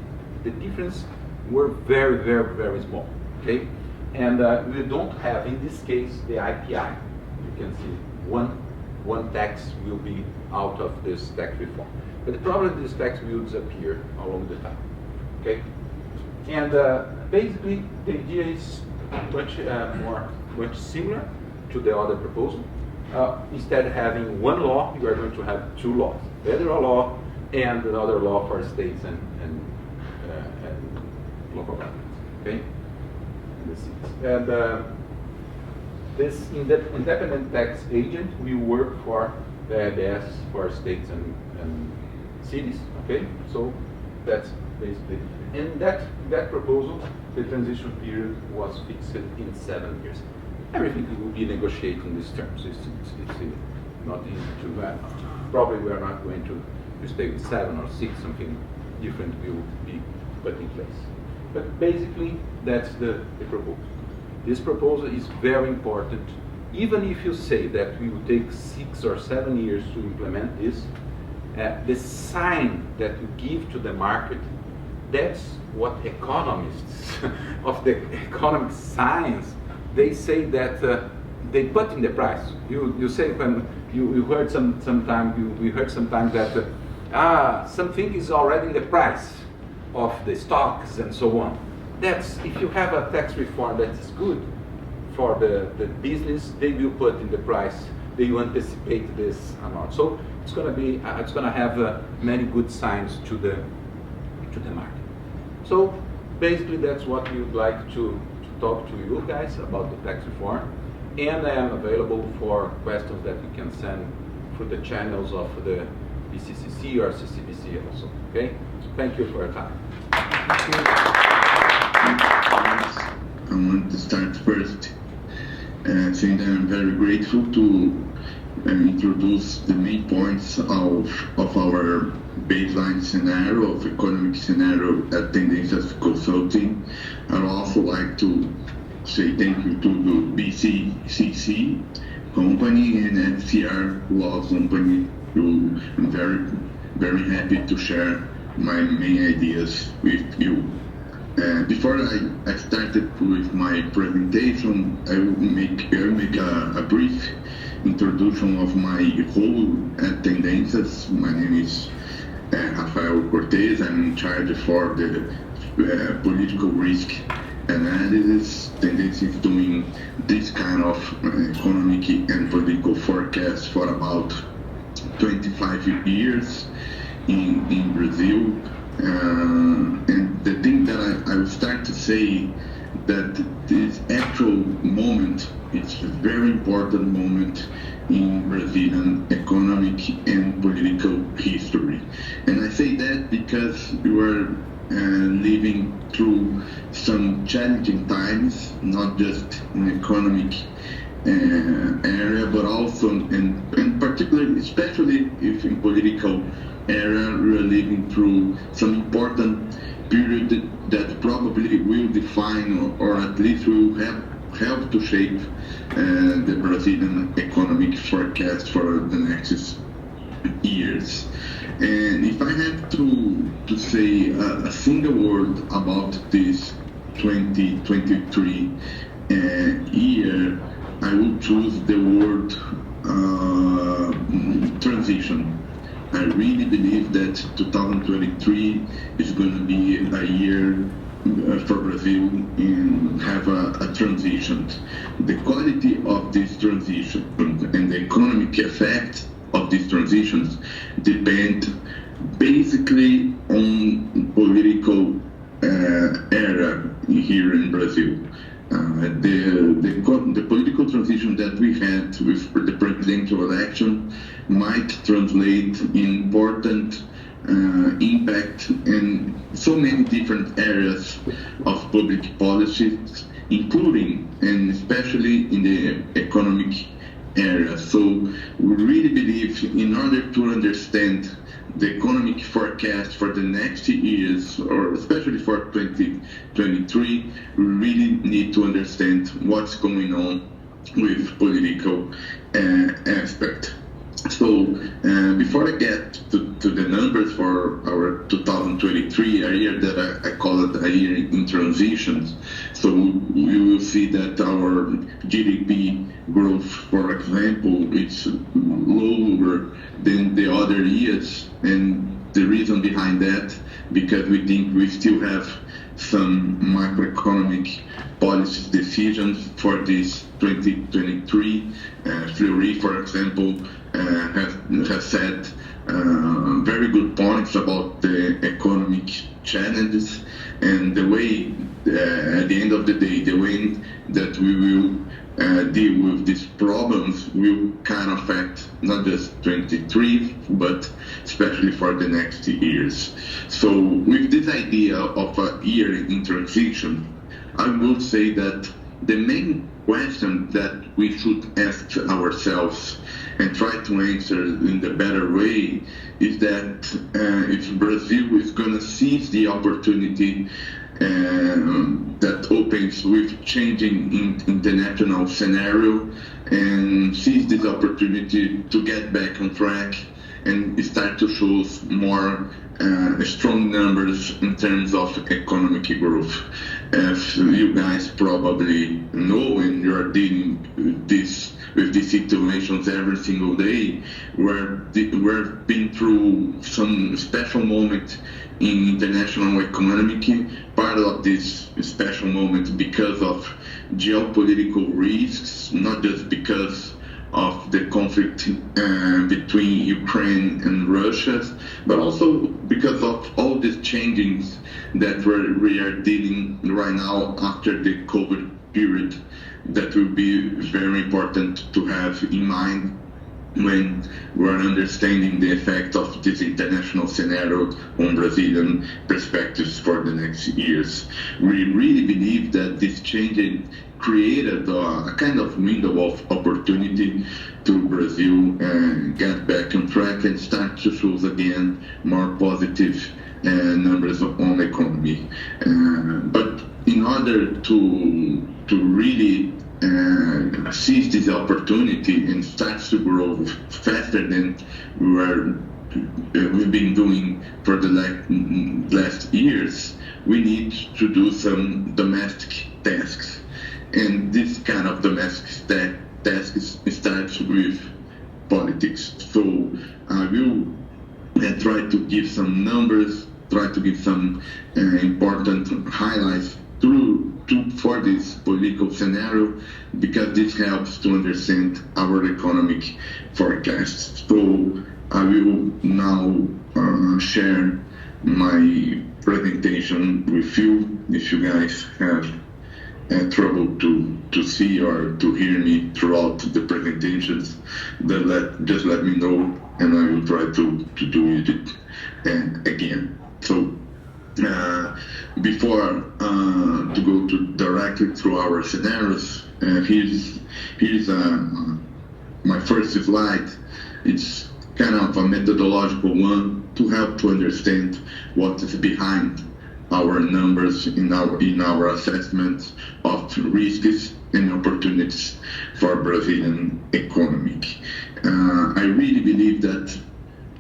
The difference were very, very, very small. Okay, and we don't have in this case the IPI. You can see one tax will be out of this tax reform, but the problem is this tax will disappear along the time. Okay, and basically the idea is much similar to the other proposal. Instead of having one law, you are going to have 2 laws: federal law and another law for states and local governments. Okay. And this independent tax agent will work for the IBS for states and cities. Okay, so that's basically. In that proposal, the transition period was fixed in 7 years. Everything will be negotiated in these terms. It's not easy to. Probably we are not going to stay with 7 or 6. Something different will be put in place. But basically, that's the proposal. This proposal is very important. Even if you say that we will take 6 or 7 years to implement this, the sign that you give to the market, that's what economists of the economic science, they say that they put in the price. You say when you heard we heard sometimes that something is already in the price of the stocks and so on. That's, if you have a tax reform that is good for the business, they will put in the price, they will anticipate this amount. So it's gonna have many good signs to the market. So basically, that's what we would like to talk to you guys about the tax reform, and I am available for questions that you can send through the channels of the BCCC or CCBC also. Okay, thank you for your time. Thank you. I want to start first saying that I'm very grateful to introduce the main points of our baseline scenario, of economic scenario at Tendências Consulting. I'd also like to say thank you to the BCCC company and FCR Law Company. I'm very happy to share my main ideas with you. Before I started with my presentation, I will make a brief introduction of my role at Tendências. My name is Rafael Cortez. I'm in charge for the political risk analysis. Tendências is doing this kind of economic and political forecast for about 25 years in Brazil. And the thing that I will start to say that this actual moment, it's a very important moment in Brazilian economic and political history. And I say that because we were living through some challenging times, not just in economic area, but also, and particularly, especially if in political area, we are living through some important period that probably will define or at least will help to shape the Brazilian economic forecast for the next years. And if I have to say a single word about this 2023 year, I will choose the word transition. I really believe that 2023 is going to be a year for Brazil and have a transition. The quality of this transition and the economic effect of these transitions depend basically on political era here in Brazil. The political transition that we had with the presidential election might translate in important impact in so many different areas of public policies, including and especially in the economic area. So we really believe in order to understand the economic forecast for the next years, or especially for 2023, we really need to understand what's going on with political aspect. So before I get to the numbers for our 2023, a year that I call it a year in transitions, so you will see that our GDP growth, for example, is lower than the other years, and the reason behind that, because we think we still have some macroeconomic policy decisions for this 2023. Fleury, for example, has said very good points about the economic challenges and the way, at the end of the day, the way that we will deal with these problems will kind of affect not just 23, but especially for the next years. So with this idea of a year in transition, I will say that the main question that we should ask ourselves and try to answer in the better way is that if Brazil is going to seize the opportunity that opens with changing international scenario and seize this opportunity to get back on track and start to show more strong numbers in terms of economic growth. As you guys probably know, and you're dealing with these situations every single day, we're been through some special moment in international economic, part of this special moment because of geopolitical risks, not just because of the conflict between Ukraine and Russia, but also because of all these changes that we are dealing right now after the COVID period, that will be very important to have in mind when we're understanding the effect of this international scenario on Brazilian perspectives for the next years. We really believe that this change created a kind of window of opportunity to Brazil get back on track and start to show again more positive numbers on the economy. But in order to really seize this opportunity and start to grow faster than we've been doing for the last years, we need to do some domestic tasks. And this kind of domestic tasks starts with politics. So I will try to give some numbers, try to give some important highlights for this political scenario, because this helps to understand our economic forecasts. So I will now share my presentation with you. If you guys have trouble to see or to hear me throughout the presentations, then just let me know, and I will try to do it again. So before to go directly through our scenarios, here's my first slide. It's kind of a methodological one to help to understand what is behind our numbers in our assessments of risks and opportunities for Brazilian economy. I really believe that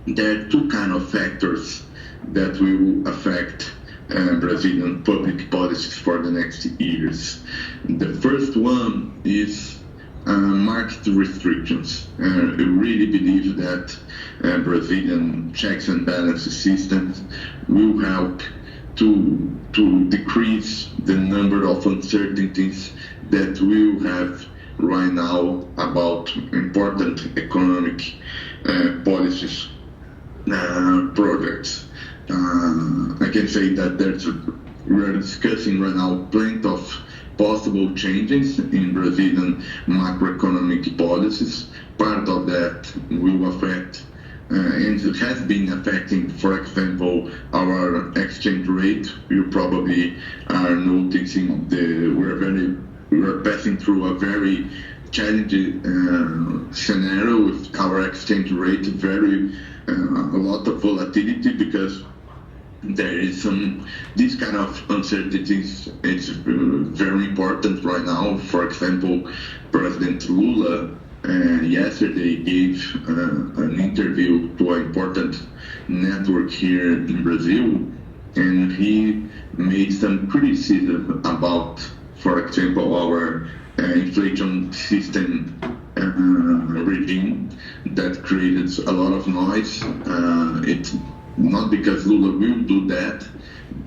there are two kind of factors that will affect Brazilian public policies for the next years. The first one is market restrictions. I really believe that Brazilian checks and balances systems will help to decrease the number of uncertainties that we will have right now about important economic policies projects. I can say that we are discussing right now plenty of possible changes in Brazilian macroeconomic policies. Part of that will affect, and it has been affecting, for example, our exchange rate. You probably are noticing we're passing through a very challenging scenario with our exchange rate, a lot of volatility, because there is this kind of uncertainties. It's very important right now. For example, President Lula yesterday gave an interview to an important network here in Brazil, and he made some criticism about, for example, our inflation system regime that created a lot of noise. It's not because Lula will do that,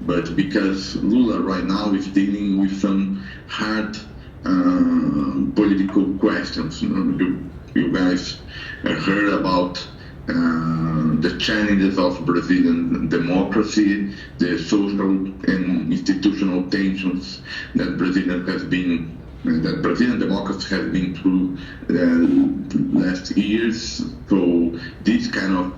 but because Lula right now is dealing with some hard political questions. You guys heard about the challenges of Brazilian democracy, the social and institutional tensions that Brazilian democracy has been through last years. So this kind of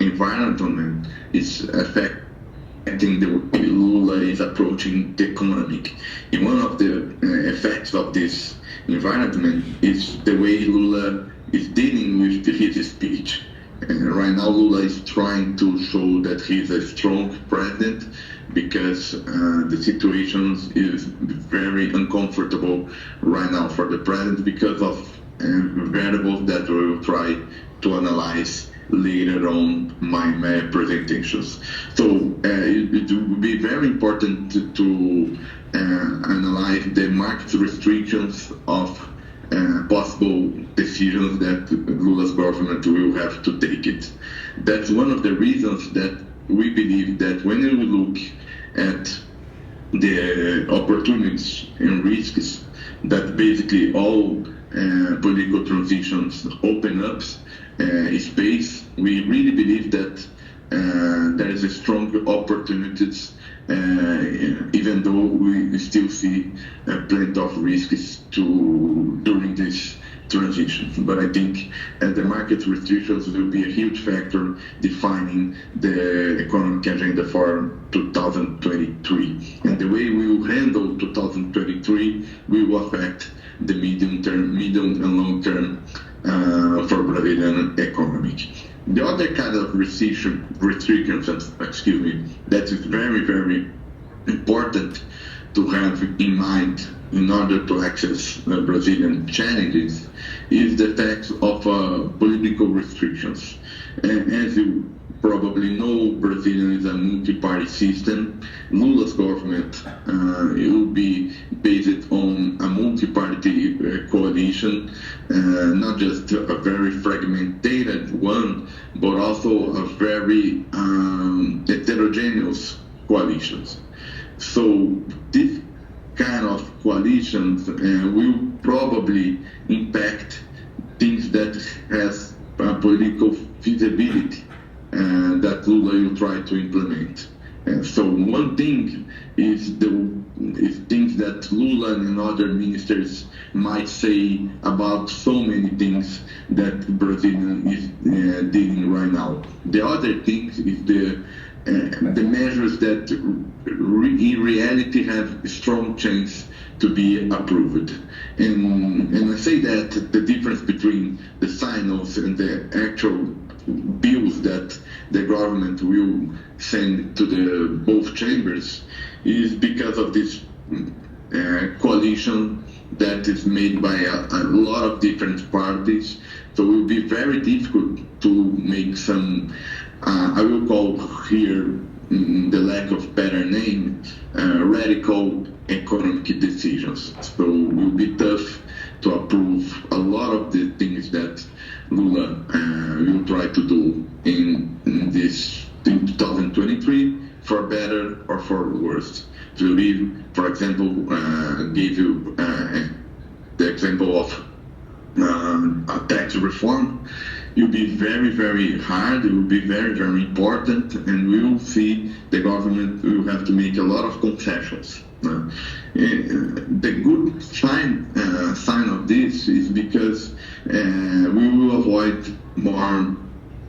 environment is affecting the way Lula is approaching the economy. And one of the effects of this environment is the way Lula is dealing with his speech. And right now Lula is trying to show that he's a strong president, because the situation is very uncomfortable right now for the president because of variables that we will try to analyze later on my presentations. So it will be very important to analyze the market restrictions of possible decisions that Lula's government will have to take it. That's one of the reasons that we believe that when we look at the opportunities and risks that basically all political transitions open up space. We really believe that there is a strong opportunities, even though we still see plenty of risks during this transition. But I think the market restrictions will be a huge factor defining the economic agenda for 2023. And the way we will handle 2023 will affect the medium and long term for Brazilian economy. The other kind of restrictions, that is very, very important to have in mind in order to access Brazilian challenges is the fact of political restrictions. And as you probably know, Brazil is a multi-party system. Lula's government will be based on a multi-party coalition, not just a very fragmented one, but also a very heterogeneous coalitions. So this kind of coalitions will probably impact things that has political feasibility that Lula will try to implement. So one thing is things that Lula and other ministers might say about so many things that Brazil is dealing right now. The other thing is the measures that in reality have a strong chance to be approved. And I say that the difference between the sign-offs and the actual bills that the government will send to the both chambers is because of this coalition that is made by a lot of different parties. So it will be very difficult to make some, I will call here, the lack of better name, radical economic decisions. So it will be tough to approve a lot of the things that Lula will try to do in 2023, for better or for worse. To be, for example, gave you the example of a tax reform. It will be very, very hard. It will be very, very important, and we will see the government will have to make a lot of concessions. The good sign of this is because we will avoid more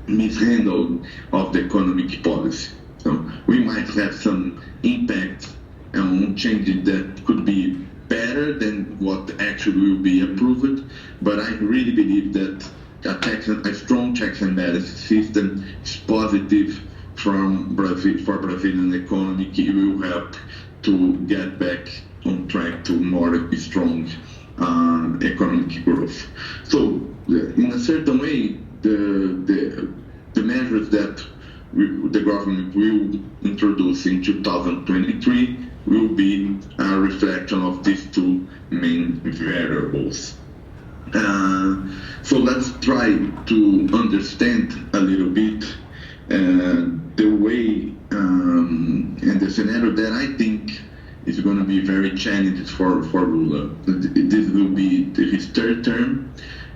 mishandling of the economic policy. So we might have some impact on changes that could be better than what actually will be approved, but I really believe that a strong checks and balance system is positive for Brazilian economy. It will help to get back on track to more strong economic growth. So in a certain way, the measures that the government will introduce in 2023 will be a reflection of these two main variables. So let's try to understand a little bit the way and the scenario that I think is going to be very challenging for Lula. This will be his third term,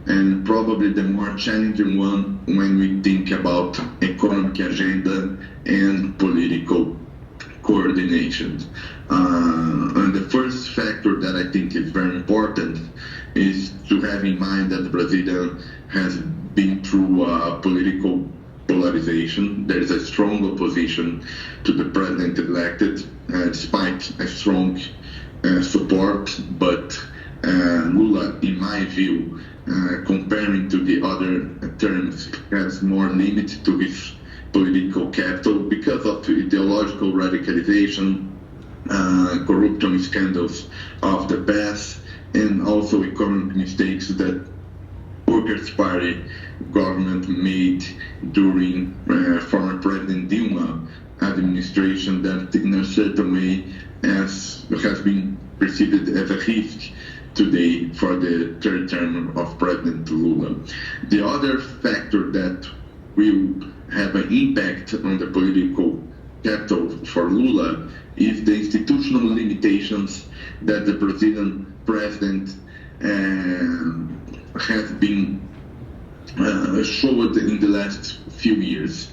and probably the more challenging one when we think about economic agenda and political coordination. And the first factor that I think is very important is to have in mind that Brazil has been through political polarization. There is a strong opposition to the president elected, despite a strong support, but Lula, in my view, comparing to the other terms, has more limit to his political capital because of ideological radicalization, corruption scandals of the past, and also economic mistakes that Workers' Party government made during former President Dilma administration that in a certain way has been perceived as a risk today for the third term of President Lula. The other factor that will have an impact on the political capital for Lula is the institutional limitations that the Brazilian president has been showed in the last few years.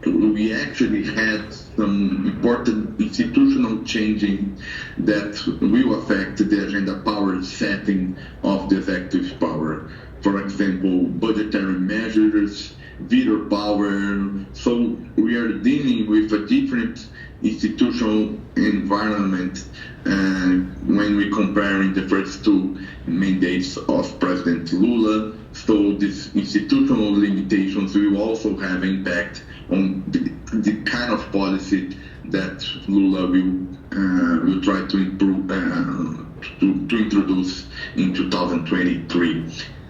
We actually had some important institutional changing that will affect the agenda power setting of the executive power. For example, budgetary measures, veto power. So we are dealing with a different institutional environment when we comparing the first two mandates of President Lula. So these institutional limitations will also have impact on the kind of policy that Lula will try to improve to introduce in 2023.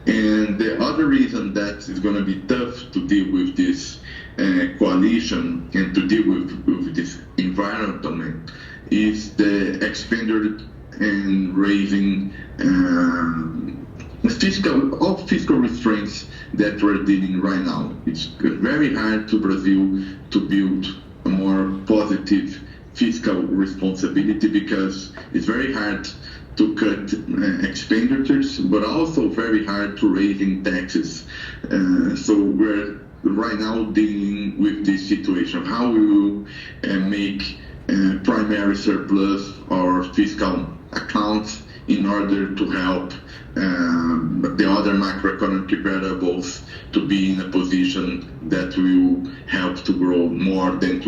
And the other reason that it's going to be tough to deal with this coalition and to deal with this environment is the expenditure and raising fiscal restraints that we're dealing right now. It's very hard to Brazil to build a more positive fiscal responsibility because it's very hard to cut expenditures, but also very hard to raising taxes. So we're right now dealing with this situation. How we will make primary surplus or fiscal accounts in order to help the other macroeconomic variables to be in a position that will help to grow more than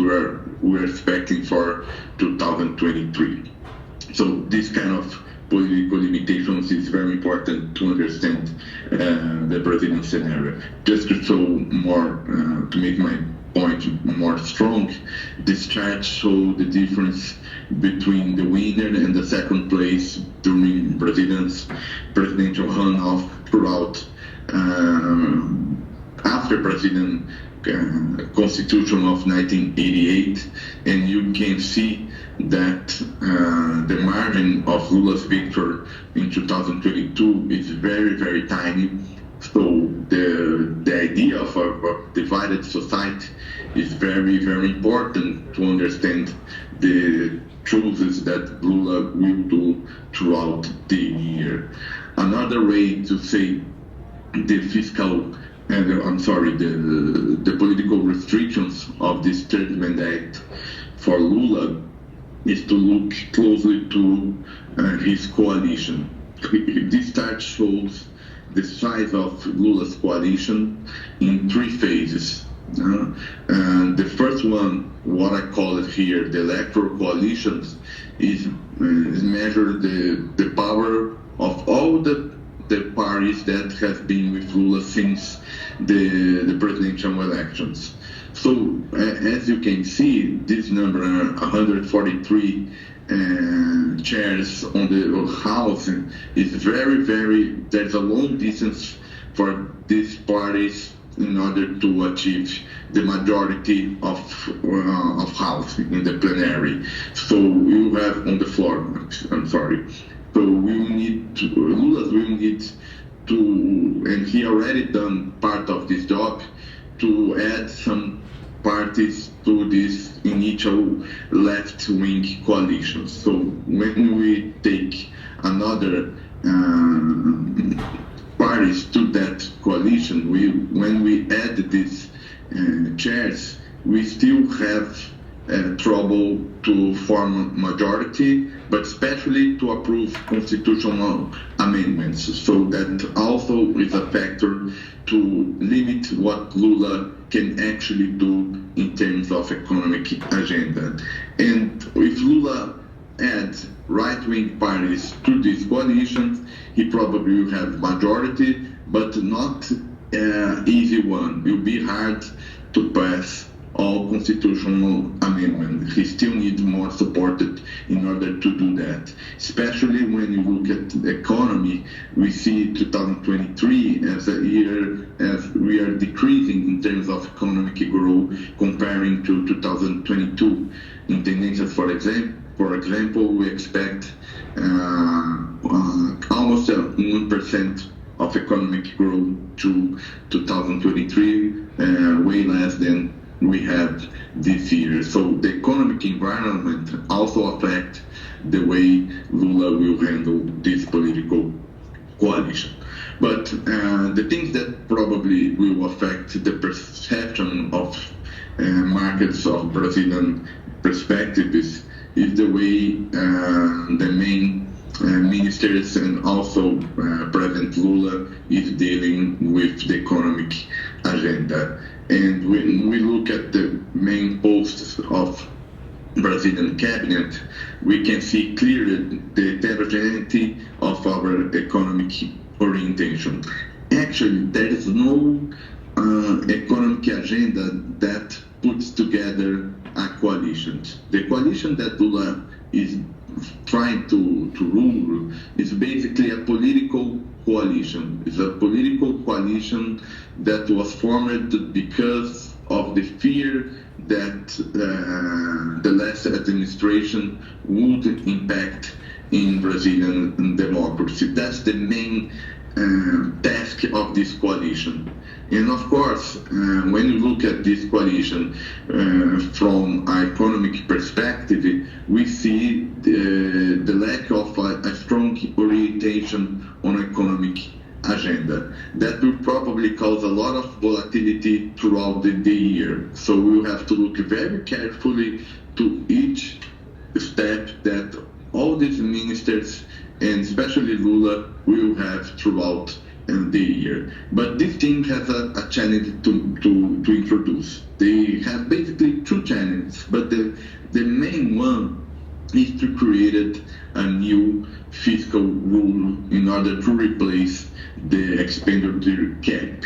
we're expecting for 2023. So this kind of political limitations is very important to understand the Brazilian scenario. Just to show more, to make my point more strong, this chart shows the difference between the winner and the second place during Brazilian's presidential runoff throughout after Brazilian Constitution of 1988, and you can see that the margin of Lula's victory in 2022 is very, very tiny. So the idea of a divided society is very, very important to understand the choices that Lula will do throughout the year. Another way to say the fiscal the political restrictions of this third mandate for Lula is to look closely to his coalition. This chart shows the size of Lula's coalition in three phases. The first one, what I call it here, the electoral coalitions, is measure the power of all the parties that have been with Lula since the presidential elections. So as you can see, this number, 143 chairs on the House, is very, there's a long distance for these parties in order to achieve the majority of House in the plenary. So you have on the floor, So Lula will need to, and he already done part of this job, to add some parties to this initial left-wing coalition. So when we take another parties to that coalition, when we add these chairs, we still have trouble to form a majority, but especially to approve constitutional amendments. So that also is a factor to limit what Lula can actually do in terms of economic agenda. And if Lula adds right-wing parties to this coalition, he probably will have majority, but not an easy one. It will be hard to pass all constitutional amendments. He still needs more support in order to do that. Especially when you look at the economy, we see 2023 as a year as we are decreasing in terms of economic growth comparing to 2022. In tendencies, for example, we expect almost 1% of economic growth to 2023, way less than we had this year. So the economic environment also affects the way Lula will handle this political coalition. But the things that probably will affect the perception of markets of Brazilian perspective is the way the main ministers and also President Lula is dealing with the economic agenda. And when we look at the main posts of Brazilian cabinet, we can see clearly the heterogeneity of our economic orientation. Actually, there is no economic agenda that puts together a coalition. The coalition that Lula is trying to rule is basically a political coalition. It's a political coalition that was formed because of the fear that the last administration would impact in Brazilian democracy. That's the main task of this coalition. And of course, when you look at this coalition from an economic perspective, we see the lack of a strong orientation on economic agenda. That will probably cause a lot of volatility throughout the year. So we will have to look very carefully to each step that all these ministers, and especially Lula, will have throughout the year. But this team has a challenge to introduce. They have basically two challenges, but the main one is to create a new fiscal rule in order to replace the expenditure cap.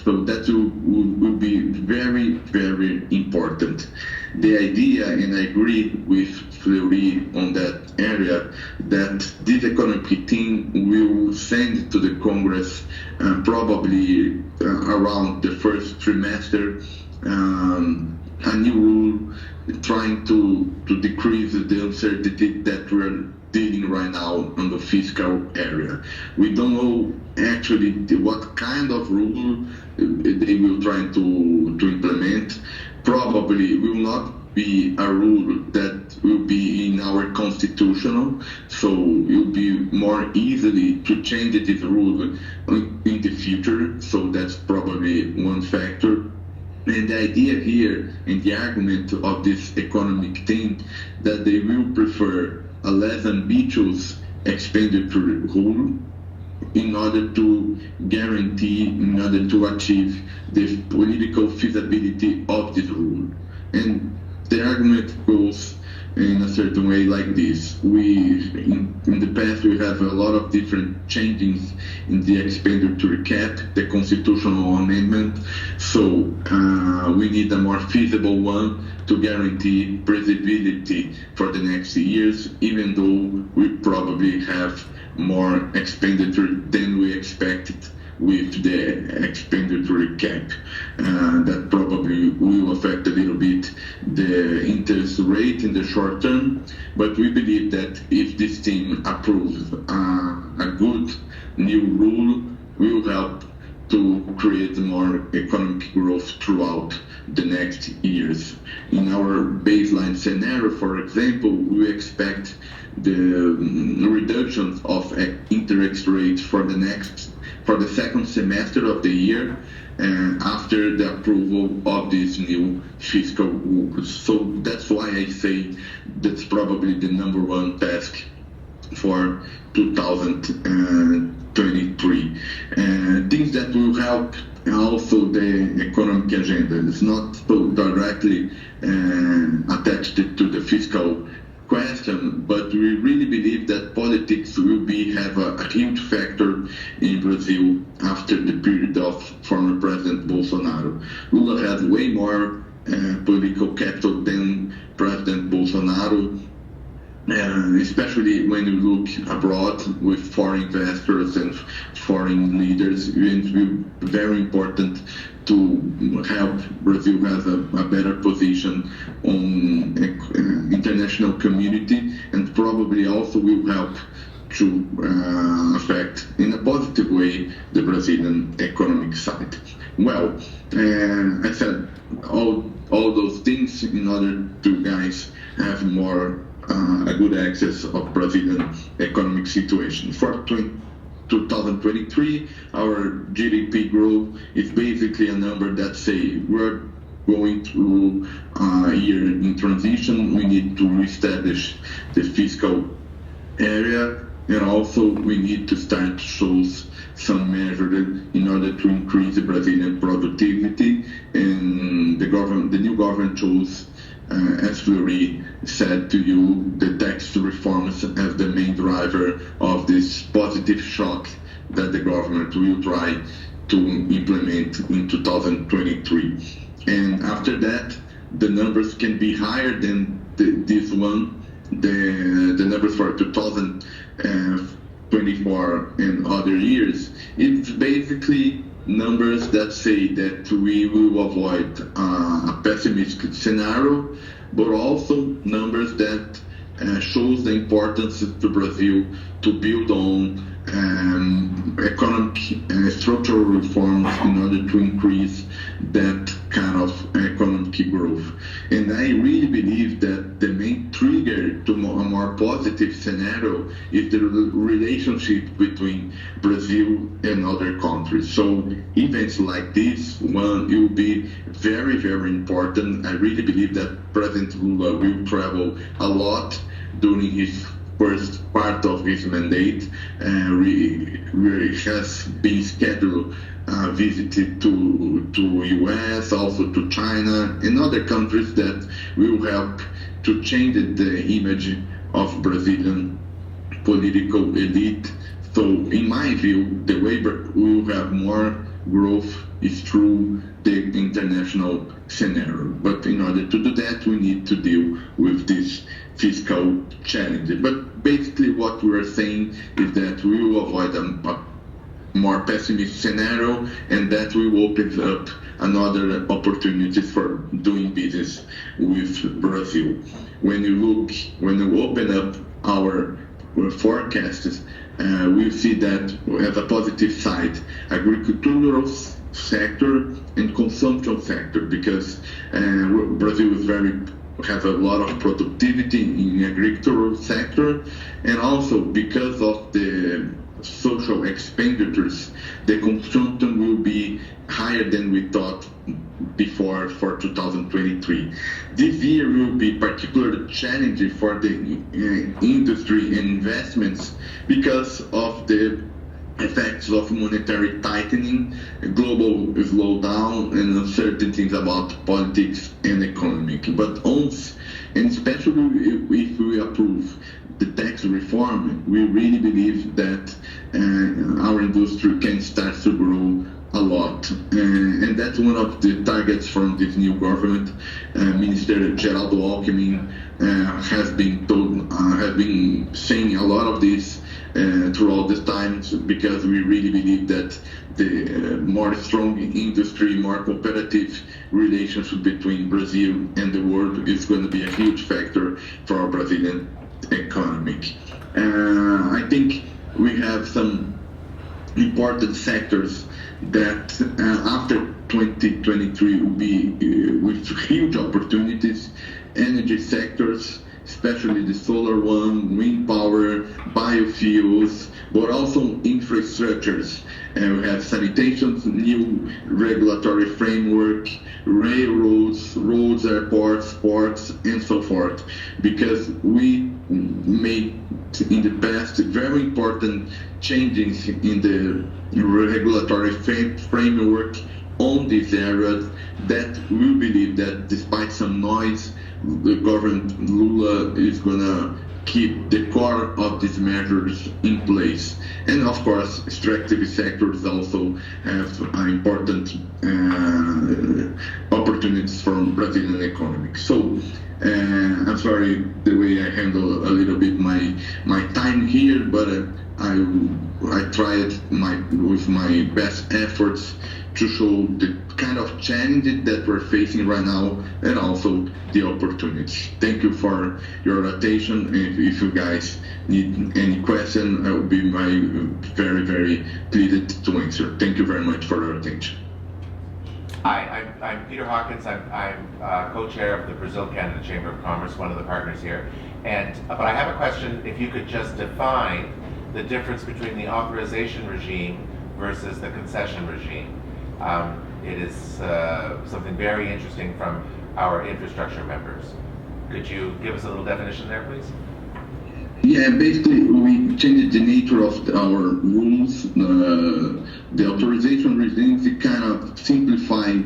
So that will be very, very important. The idea, and I agree with Fleury on that area, that this economic team will send to the Congress probably around the first trimester a new rule trying to decrease the uncertainty that we're dealing right now on the fiscal area. We don't know actually what kind of rule they will try to implement. Probably will not be a rule that will be in our constitutional, so it will be more easily to change this rule in the future. So that's probably one factor. And the idea here and the argument of this economic team that they will prefer a less ambitious expenditure rule in order to guarantee, in order to achieve the political feasibility of this rule. And the argument goes in a certain way like this. In the past we have a lot of different changes in the expenditure cap, the constitutional amendment, so we need a more feasible one to guarantee predictability for the next years, even though we probably have more expenditure than we expected with the expenditure cap. That probably will affect a little bit the interest rate in the short term, but we believe that if this team approves a good new rule, will help to create more economic growth throughout the next years. In our baseline scenario, for example, we expect the reduction of interest rates for the second semester of the year after the approval of this new fiscal rules. So that's why I say that's probably the number one task for 2023. Things that will help also the economic agenda. It's not so directly attached to the fiscal question, but we really believe that politics will have a huge factor in Brazil after the period of former President Bolsonaro. Lula has way more political capital than President Bolsonaro, especially when you look abroad with foreign investors and foreign leaders. It will be very important to help Brazil have a better position on international community, and probably also will help to affect in a positive way the Brazilian economic side. Well, I said all those things in order to guys have more a good access of Brazilian economic situation. For 2023, our GDP growth is basically a number that say we're going through a year in transition. We need to reestablish the fiscal area, and also we need to start to show some measures in order to increase the Brazilian productivity. And the new government chose, as Fleury said to you, the tax reforms as the main driver of this positive shock that the government will try to implement in 2023. And after that, the numbers can be higher than this one. The numbers for 2024 and other years, it's basically numbers that say that we will avoid a pessimistic scenario, but also numbers that shows the importance to Brazil to build on economic structural reforms in order to increase that kind of economic growth. And I really believe that the main trigger to a more positive scenario is the relationship between Brazil and other countries. So events like this one will be very, very important. I really believe that President Lula will travel a lot during his first part of his mandate, where he has been scheduled visit to US, also to China and other countries that will help to change the image of Brazilian political elite. So in my view, the way we will have more growth is through the international scenario. But in order to do that, we need to deal with this fiscal challenge. But basically what we are saying is that we will avoid a more pessimistic scenario, and that will open up another opportunities for doing business with Brazil. When you open up our forecasts, we see that as a positive side, agricultural sector and consumption sector, because Brazil has a lot of productivity in the agricultural sector, and also because of the social expenditures, the consumption will be higher than we thought before for 2023. This year will be particularly challenging for the industry and investments because of the effects of monetary tightening, global slowdown, and uncertainties about politics and economy. But once, and especially if we approve the tax reform, we really believe that our industry can start to grow a lot. And that's one of the targets from this new government. Minister Geraldo Alckmin has been saying a lot of this throughout this time, because we really believe that the more strong industry, more competitive relationship between Brazil and the world is going to be a huge factor for our Brazilian economy. I think we have some important sectors that after 2023 will be with huge opportunities. Energy sectors, especially the solar one, wind power, biofuels, but also infrastructures. We have sanitation, new regulatory framework, railroads, roads, airports, ports, and so forth. Because we made in the past very important changes in the regulatory framework on these areas that we believe that despite some noise, the government Lula is gonna keep the core of these measures in place. And of course, extractive sectors also have important opportunities for Brazilian economy. So I'm sorry the way I handle a little bit my time here, but I tried with my best efforts to show the kind of challenges that we're facing right now, and also the opportunities. Thank you for your attention. If you guys need any question, I will be very, very pleased to answer. Thank you very much for your attention. Hi, I'm Peter Hawkins. I'm co-chair of the Brazil-Canada Chamber of Commerce, one of the partners here. But I have a question. If you could just define the difference between the authorization regime versus the concession regime. It is something very interesting from our infrastructure members. Could you give us a little definition there, please? Yeah, basically we changed the nature of our rules. The authorization regimes, it kind of simplify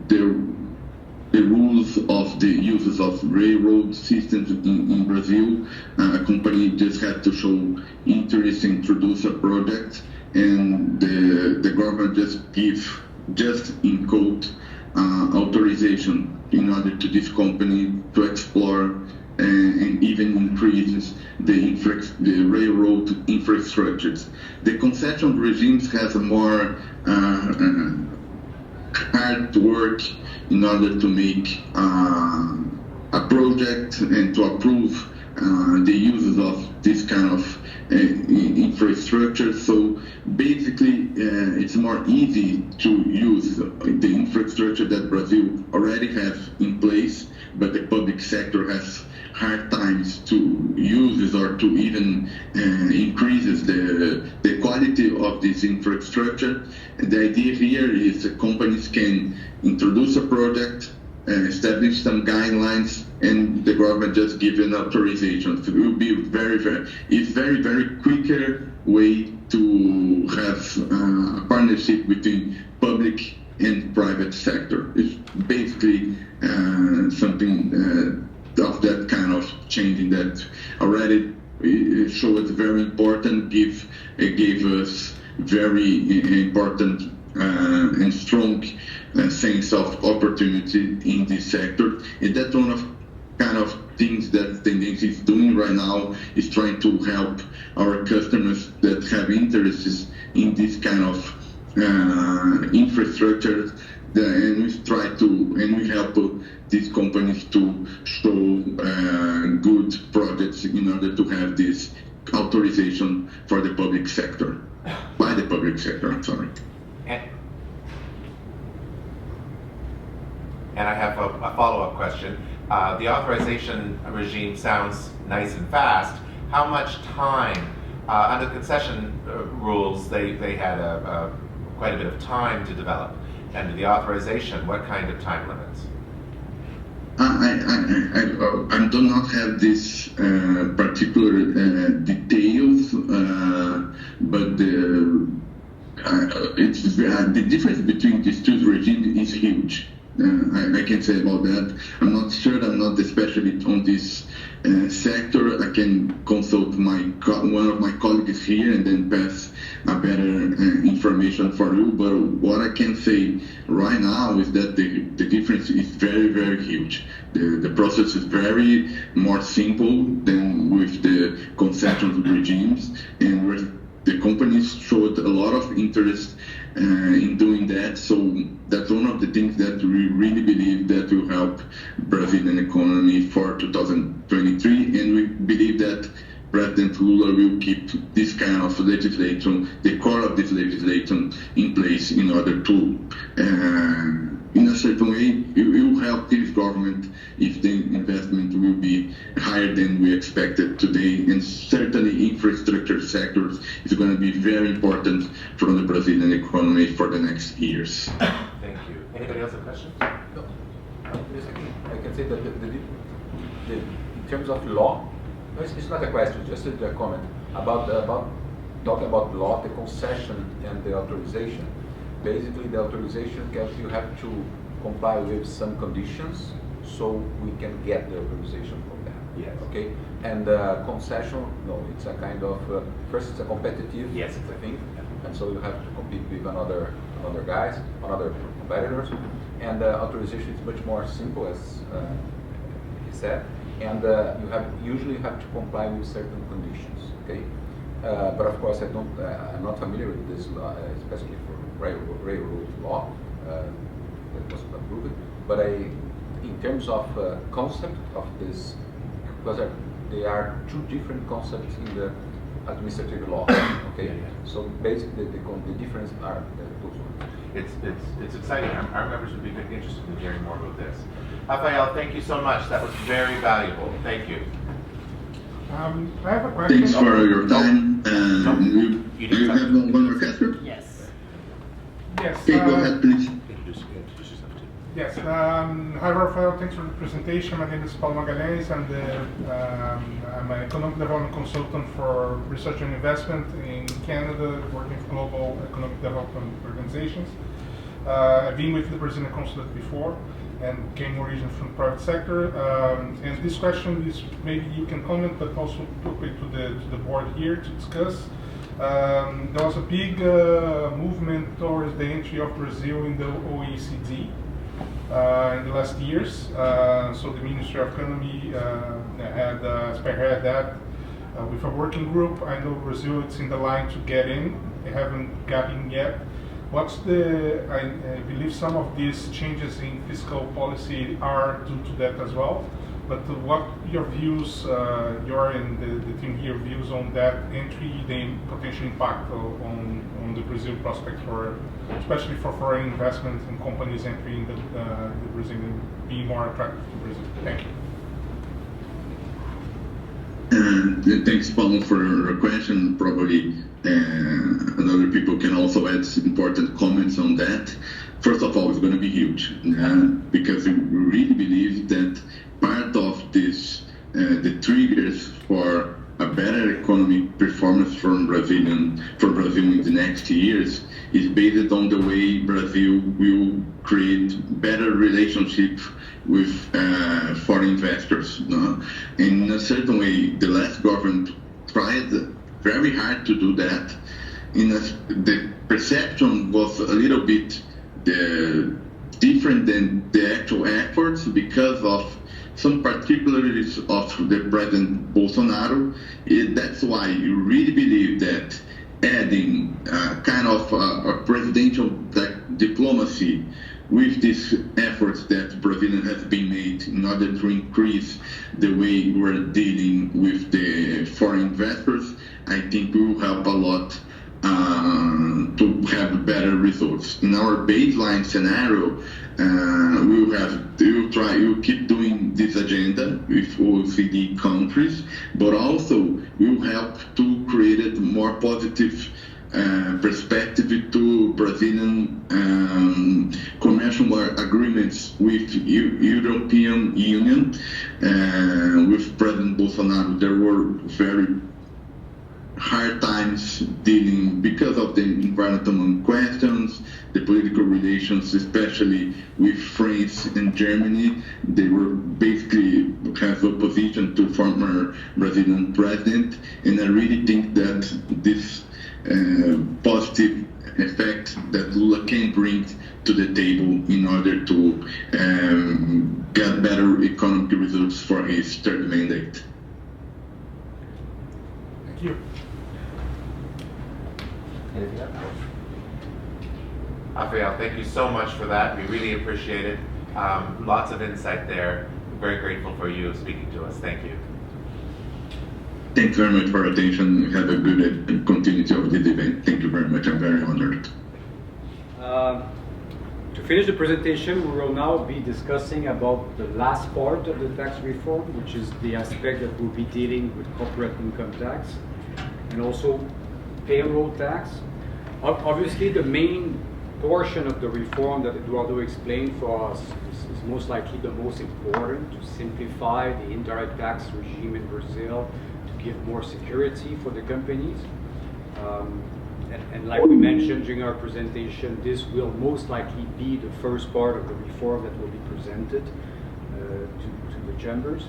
the rules of the uses of railroad systems in Brazil. A company just had to show interest in introduce a project, and the government just in quote authorization in order to this company to explore and even increases the railroad infrastructures. The concession regimes has a more hard work in order to make a project and to approve the uses of this kind of infrastructure. So basically, it's more easy to use the infrastructure that Brazil already has in place, but the public sector has hard times to use or to even increases the quality of this infrastructure. And the idea here is that companies can introduce a project, establish some guidelines, and the government just give an authorization. So it will be very quicker way to have a partnership between public and private sector. It's basically something of that kind of changing that already showed very important, gave us very important and strong sense of opportunity in this sector. And that's one of kind of things that Tendency is doing right now, is trying to help our customers that have interests in this kind of infrastructure, and we help these companies to show good projects in order to have this authorization for the public sector, by the public sector, I'm sorry. And I have a follow-up question. The authorization regime sounds nice and fast. How much time, under concession rules, they had quite a bit of time to develop. And the authorization, what kind of time limits? I do not have this particular details, but the difference between these two regimes is huge. I can say about that. I'm not sure. I'm not the specialist on this sector. I can consult one of my colleagues here and then pass a better information for you. But what I can say right now is that the difference is very huge. The process is very more simple than with the concession regimes, and where the companies showed a lot of interest in doing that. So that's one of the things that we really believe that will help Brazilian economy for 2023, and we believe that President Lula will keep this kind of legislation, the core of this legislation, in place in order to, in a certain way, it will help this government if the investment will be higher than we expected today. And certainly infrastructure sectors is going to be very important for the Brazilian economy for the next years. Thank you. Anybody else have questions? No. I can say that in terms of law, no, it's not a question, just a comment about talking about law, the concession and the authorization. Basically, the authorization, you have to comply with some conditions, so we can get the authorization from them. Yes. Okay. And concession, no, it's a kind of first it's a competitive. Yes, it's a thing, and so you have to compete with other competitors. And authorization is much more simple, as he said. And you usually have to comply with certain conditions. Okay. But of course, I'm not familiar with this law, especially for railroad law that was approved. But in terms of concept of this, because they are two different concepts in the administrative law. Okay, so basically the difference are those ones. It's exciting. Our members would be interested in hearing more about this. Rafael, thank you so much. That was very valuable. Thank you. I have a question. Thanks for your time. You have one more question? Yes. Yes. Okay, go ahead, please. Yes. Hi, Rafael. Thanks for the presentation. My name is Paulo Magalhães. I'm an economic development consultant for research and investment in Canada, working with global economic development organizations. I've been with the Brazilian consulate before and came originally from the private sector. And this question is maybe you can comment, but also put it to the board here to discuss. There was a big movement towards the entry of Brazil in the OECD in the last years. So the Ministry of Economy had spearheaded that with a working group. I know Brazil is in the line to get in. They haven't gotten yet. What's I believe some of these changes in fiscal policy are due to that as well. But what your views, your and the team here views on that entry, the potential impact on the Brazil prospect for, especially for foreign investment and companies entering the Brazil and being more attractive to Brazil. Thank you. Thanks, Paulo, for your question. Probably other people can also add important comments on that. First of all, it's going to be huge because we really believe that part of this, the triggers for a better economic performance for Brazil in the next years is based on the way Brazil will create better relationships with foreign investors. In a certain way, the last government tried very hard to do that. The perception was a little bit different than the actual efforts because of some particularities of the President Bolsonaro. That's why you really believe that adding kind of a presidential diplomacy with these efforts that Brazilians have been made in order to increase the way we're dealing with the foreign investors, I think will help a lot to have better results. In our baseline scenario, we'll keep doing this agenda with OECD countries, but also we'll help to create a more positive perspective to Brazilian commercial agreements with European Union. With President Bolsonaro, there were very hard times dealing because of the environmental questions, the political relations, especially with France and Germany. They were basically have opposition to former Brazilian president, and I really think that this positive effect that Lula can bring to the table in order to get better economic results for his third mandate. Thank you. Rafael, thank you so much for that. We really appreciate it. Lots of insight there. Very grateful for you speaking to us. Thank you. Thanks very much for your attention. Have a good continuity of this event. Thank you very much. I'm very honored. To finish the presentation, we will now be discussing about the last part of the tax reform, which is the aspect that we'll be dealing with corporate income tax and also payroll tax. Obviously, the main portion of the reform that Eduardo explained for us is most likely the most important, to simplify the indirect tax regime in Brazil, to give more security for the companies. And like we mentioned during our presentation, this will most likely be the first part of the reform that will be presented to the chambers.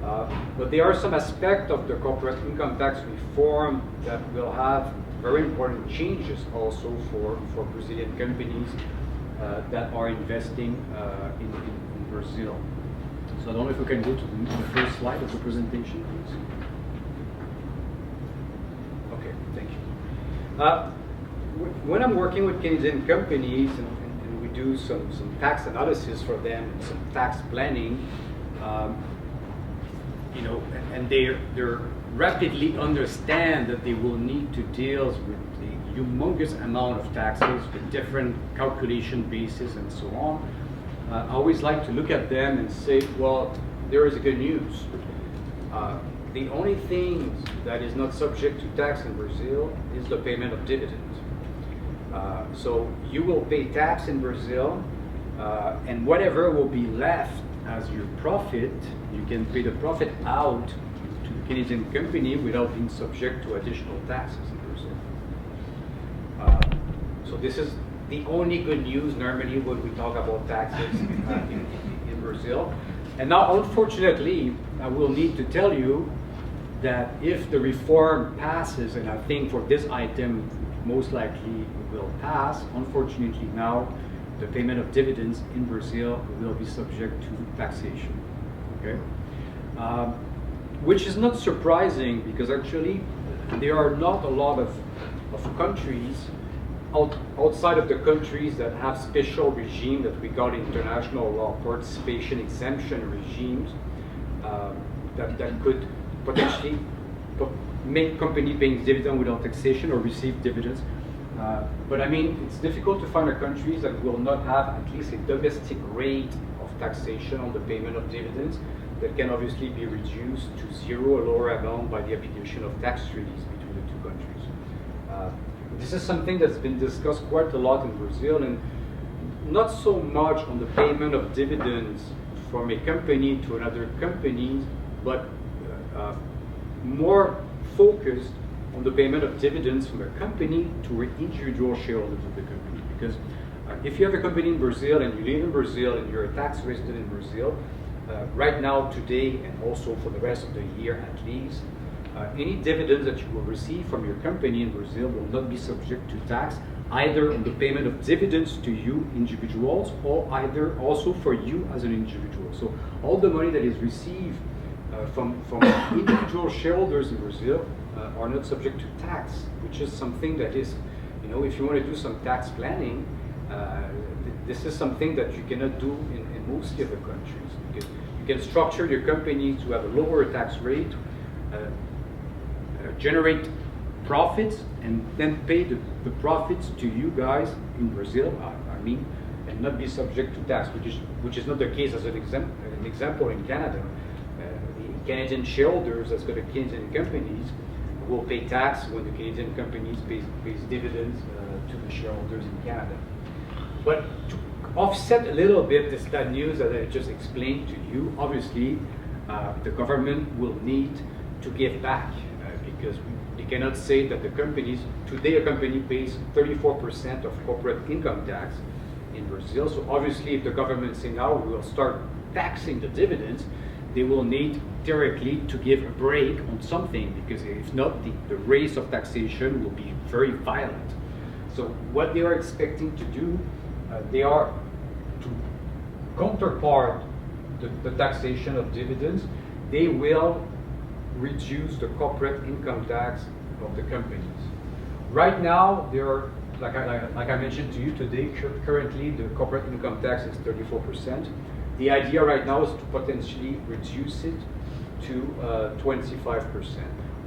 But there are some aspects of the corporate income tax reform that will have very important changes also for Brazilian companies that are investing in Brazil. So I don't know if we can go to the first slide of the presentation, please. Okay, thank you. When I'm working with Canadian companies and we do some tax analysis for them, some tax planning, and they rapidly understand that they will need to deal with the humongous amount of taxes with different calculation bases and so on. I always like to look at them and say, well, there is good news. the only thing that is not subject to tax in Brazil is the payment of dividends. So you will pay tax in Brazil, and whatever will be left as your profit, you can pay the profit out to the Canadian company without being subject to additional taxes in Brazil. So this is the only good news normally when we talk about taxes in Brazil. And now, unfortunately, I will need to tell you that if the reform passes, and I think for this item most likely will pass, unfortunately now the payment of dividends in Brazil will be subject to taxation. Okay, which is not surprising because actually there are not a lot of countries outside of the countries that have special regime that we call international law participation exemption regimes that could potentially make company paying dividend without taxation or receive dividends. But I mean, it's difficult to find countries that will not have at least a domestic rate of taxation on the payment of dividends that can obviously be reduced to zero or lower amount by the application of tax treaties between the two countries. This is something that's been discussed quite a lot in Brazil, and not so much on the payment of dividends from a company to another company, but more focused on the payment of dividends from a company to individual shareholders of the company. Because if you have a company in Brazil and you live in Brazil and you're a tax resident in Brazil, right now, today, and also for the rest of the year at least, any dividends that you will receive from your company in Brazil will not be subject to tax, either on the payment of dividends to you individuals or either also for you as an individual. So all the money that is received from individual shareholders in Brazil are not subject to tax, which is something that is, you know, if you want to do some tax planning, this is something that you cannot do in most of the countries, because you can structure your company to have a lower tax rate, generate profits, and then pay the profits to you guys in Brazil, I mean, and not be subject to tax, which is not the case as an example in Canada. The Canadian shareholders, as well as Canadian companies, will pay tax when the Canadian companies pays dividends to the shareholders in Canada. But to offset a little bit this bad news that I just explained to you, obviously the government will need to give back because they cannot say that the companies, today a company pays 34% of corporate income tax in Brazil. So obviously if the government say now we will start taxing the dividends, they will need directly to give a break on something, because if not, the race of taxation will be very violent. So what they are expecting to do, they are to counterpart the taxation of dividends, they will reduce the corporate income tax of the companies. Right now, there are, like I mentioned to you today, currently the corporate income tax is 34%. The idea right now is to potentially reduce it to 25%.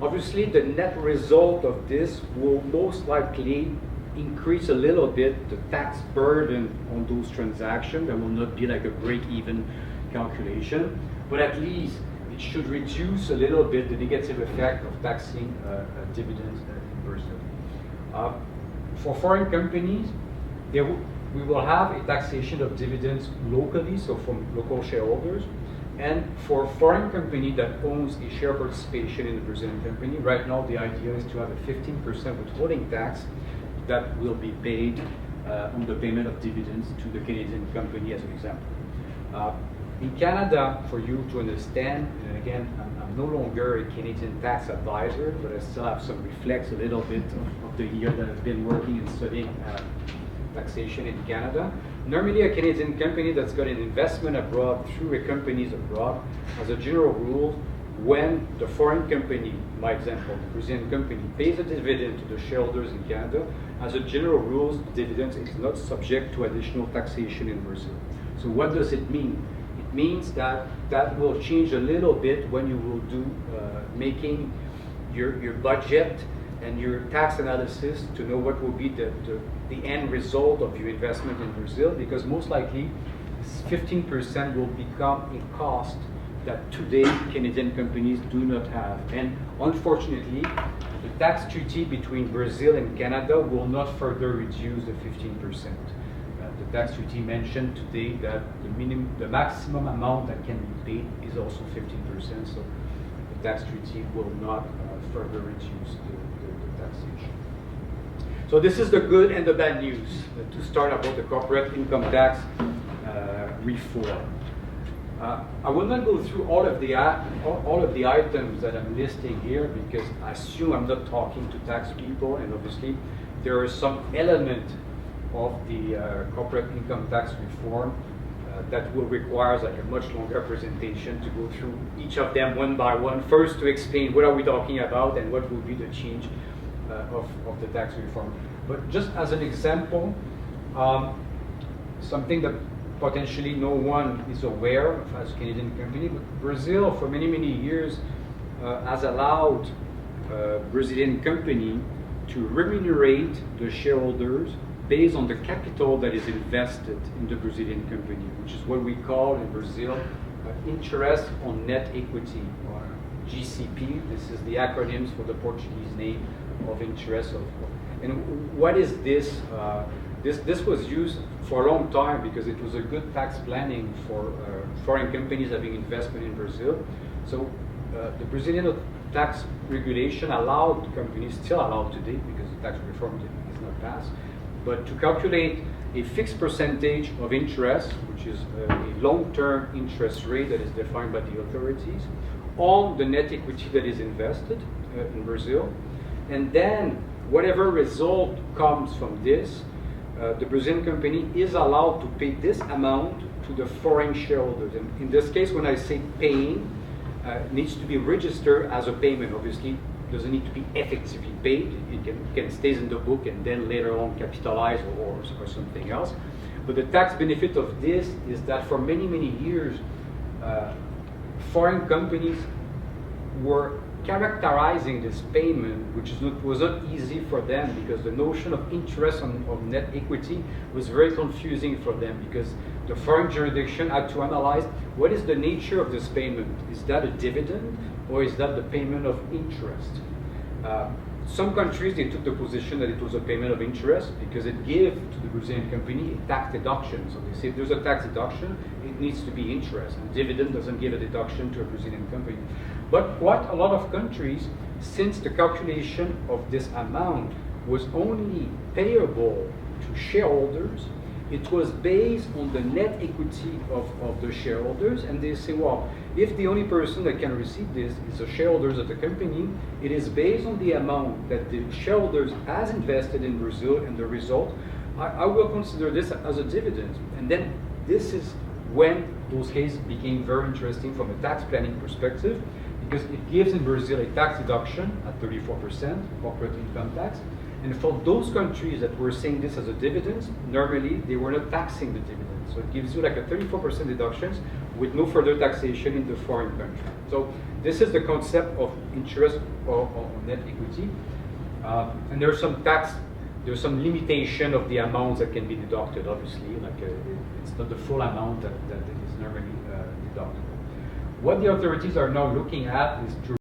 Obviously, the net result of this will most likely increase a little bit the tax burden on those transactions. There will not be like a break-even calculation, but at least it should reduce a little bit the negative effect of taxing dividends in Brazil. For foreign companies, we will have a taxation of dividends locally, so from local shareholders. And for a foreign company that owns a share participation in the Brazilian company, right now the idea is to have a 15% withholding tax that will be paid on the payment of dividends to the Canadian company, as an example. In Canada, for you to understand, and again, I'm no longer a Canadian tax advisor, but I still have some reflex a little bit of the year that I've been working and studying taxation in Canada. Normally, a Canadian company that's got an investment abroad through a companies abroad, as a general rule, when the foreign company, my example, the Brazilian company, pays a dividend to the shareholders in Canada, as a general rule, dividends is not subject to additional taxation in Brazil. So what does it mean? It means that that will change a little bit when you will do making your budget and your tax analysis to know what will be the end result of your investment in Brazil, because most likely 15% will become a cost that today Canadian companies do not have. And unfortunately, the tax treaty between Brazil and Canada will not further reduce the 15%. The tax treaty mentioned today that the maximum amount that can be paid is also 15%, so the tax treaty will not further reduce the taxation. So this is the good and the bad news to start about the corporate income tax reform. I will not go through all of the items that I'm listing here because I assume I'm not talking to tax people, and obviously there are some element of the corporate income tax reform that will require like a much longer presentation to go through each of them one by one. First, to explain what are we talking about and what will be the change of the tax reform. But just as an example, something that potentially no one is aware of as a Canadian company, but Brazil for many, many years has allowed Brazilian company to remunerate the shareholders based on the capital that is invested in the Brazilian company, which is what we call in Brazil interest on net equity, or GCP. This is the acronyms for the Portuguese name of interest. And what is this? This was used for a long time because it was a good tax planning for foreign companies having investment in Brazil. So the Brazilian tax regulation allowed companies, still allowed today because the tax reform is not passed, but to calculate a fixed percentage of interest, which is a long-term interest rate that is defined by the authorities, on the net equity that is invested in Brazil. And then whatever result comes from this, the Brazilian company is allowed to pay this amount to the foreign shareholders. And in this case, when I say paying, it needs to be registered as a payment. Obviously, it doesn't need to be effectively paid. It can stay in the book and then later on capitalize or something else. But the tax benefit of this is that for many, many years, foreign companies were characterizing this payment, which was not easy for them because the notion of interest on net equity was very confusing for them because the foreign jurisdiction had to analyze what is the nature of this payment. Is that a dividend or is that the payment of interest? Some countries, they took the position that it was a payment of interest because it gave to the Brazilian company a tax deduction. So they say if there's a tax deduction, it needs to be interest. And dividend doesn't give a deduction to a Brazilian company. But quite a lot of countries, since the calculation of this amount was only payable to shareholders, it was based on the net equity of the shareholders, and they say, well, if the only person that can receive this is the shareholders of the company, it is based on the amount that the shareholders has invested in Brazil, and the result, I will consider this as a dividend. And then this is when those cases became very interesting from a tax planning perspective, because it gives in Brazil a tax deduction at 34%, corporate income tax. And for those countries that were saying this as a dividend, normally they were not taxing the dividend. So it gives you like a 34% deductions with no further taxation in the foreign country. So this is the concept of interest on net equity. And there's some limitation of the amounts that can be deducted, obviously. Like it's not the full amount that is normally deductible. What the authorities are now looking at is to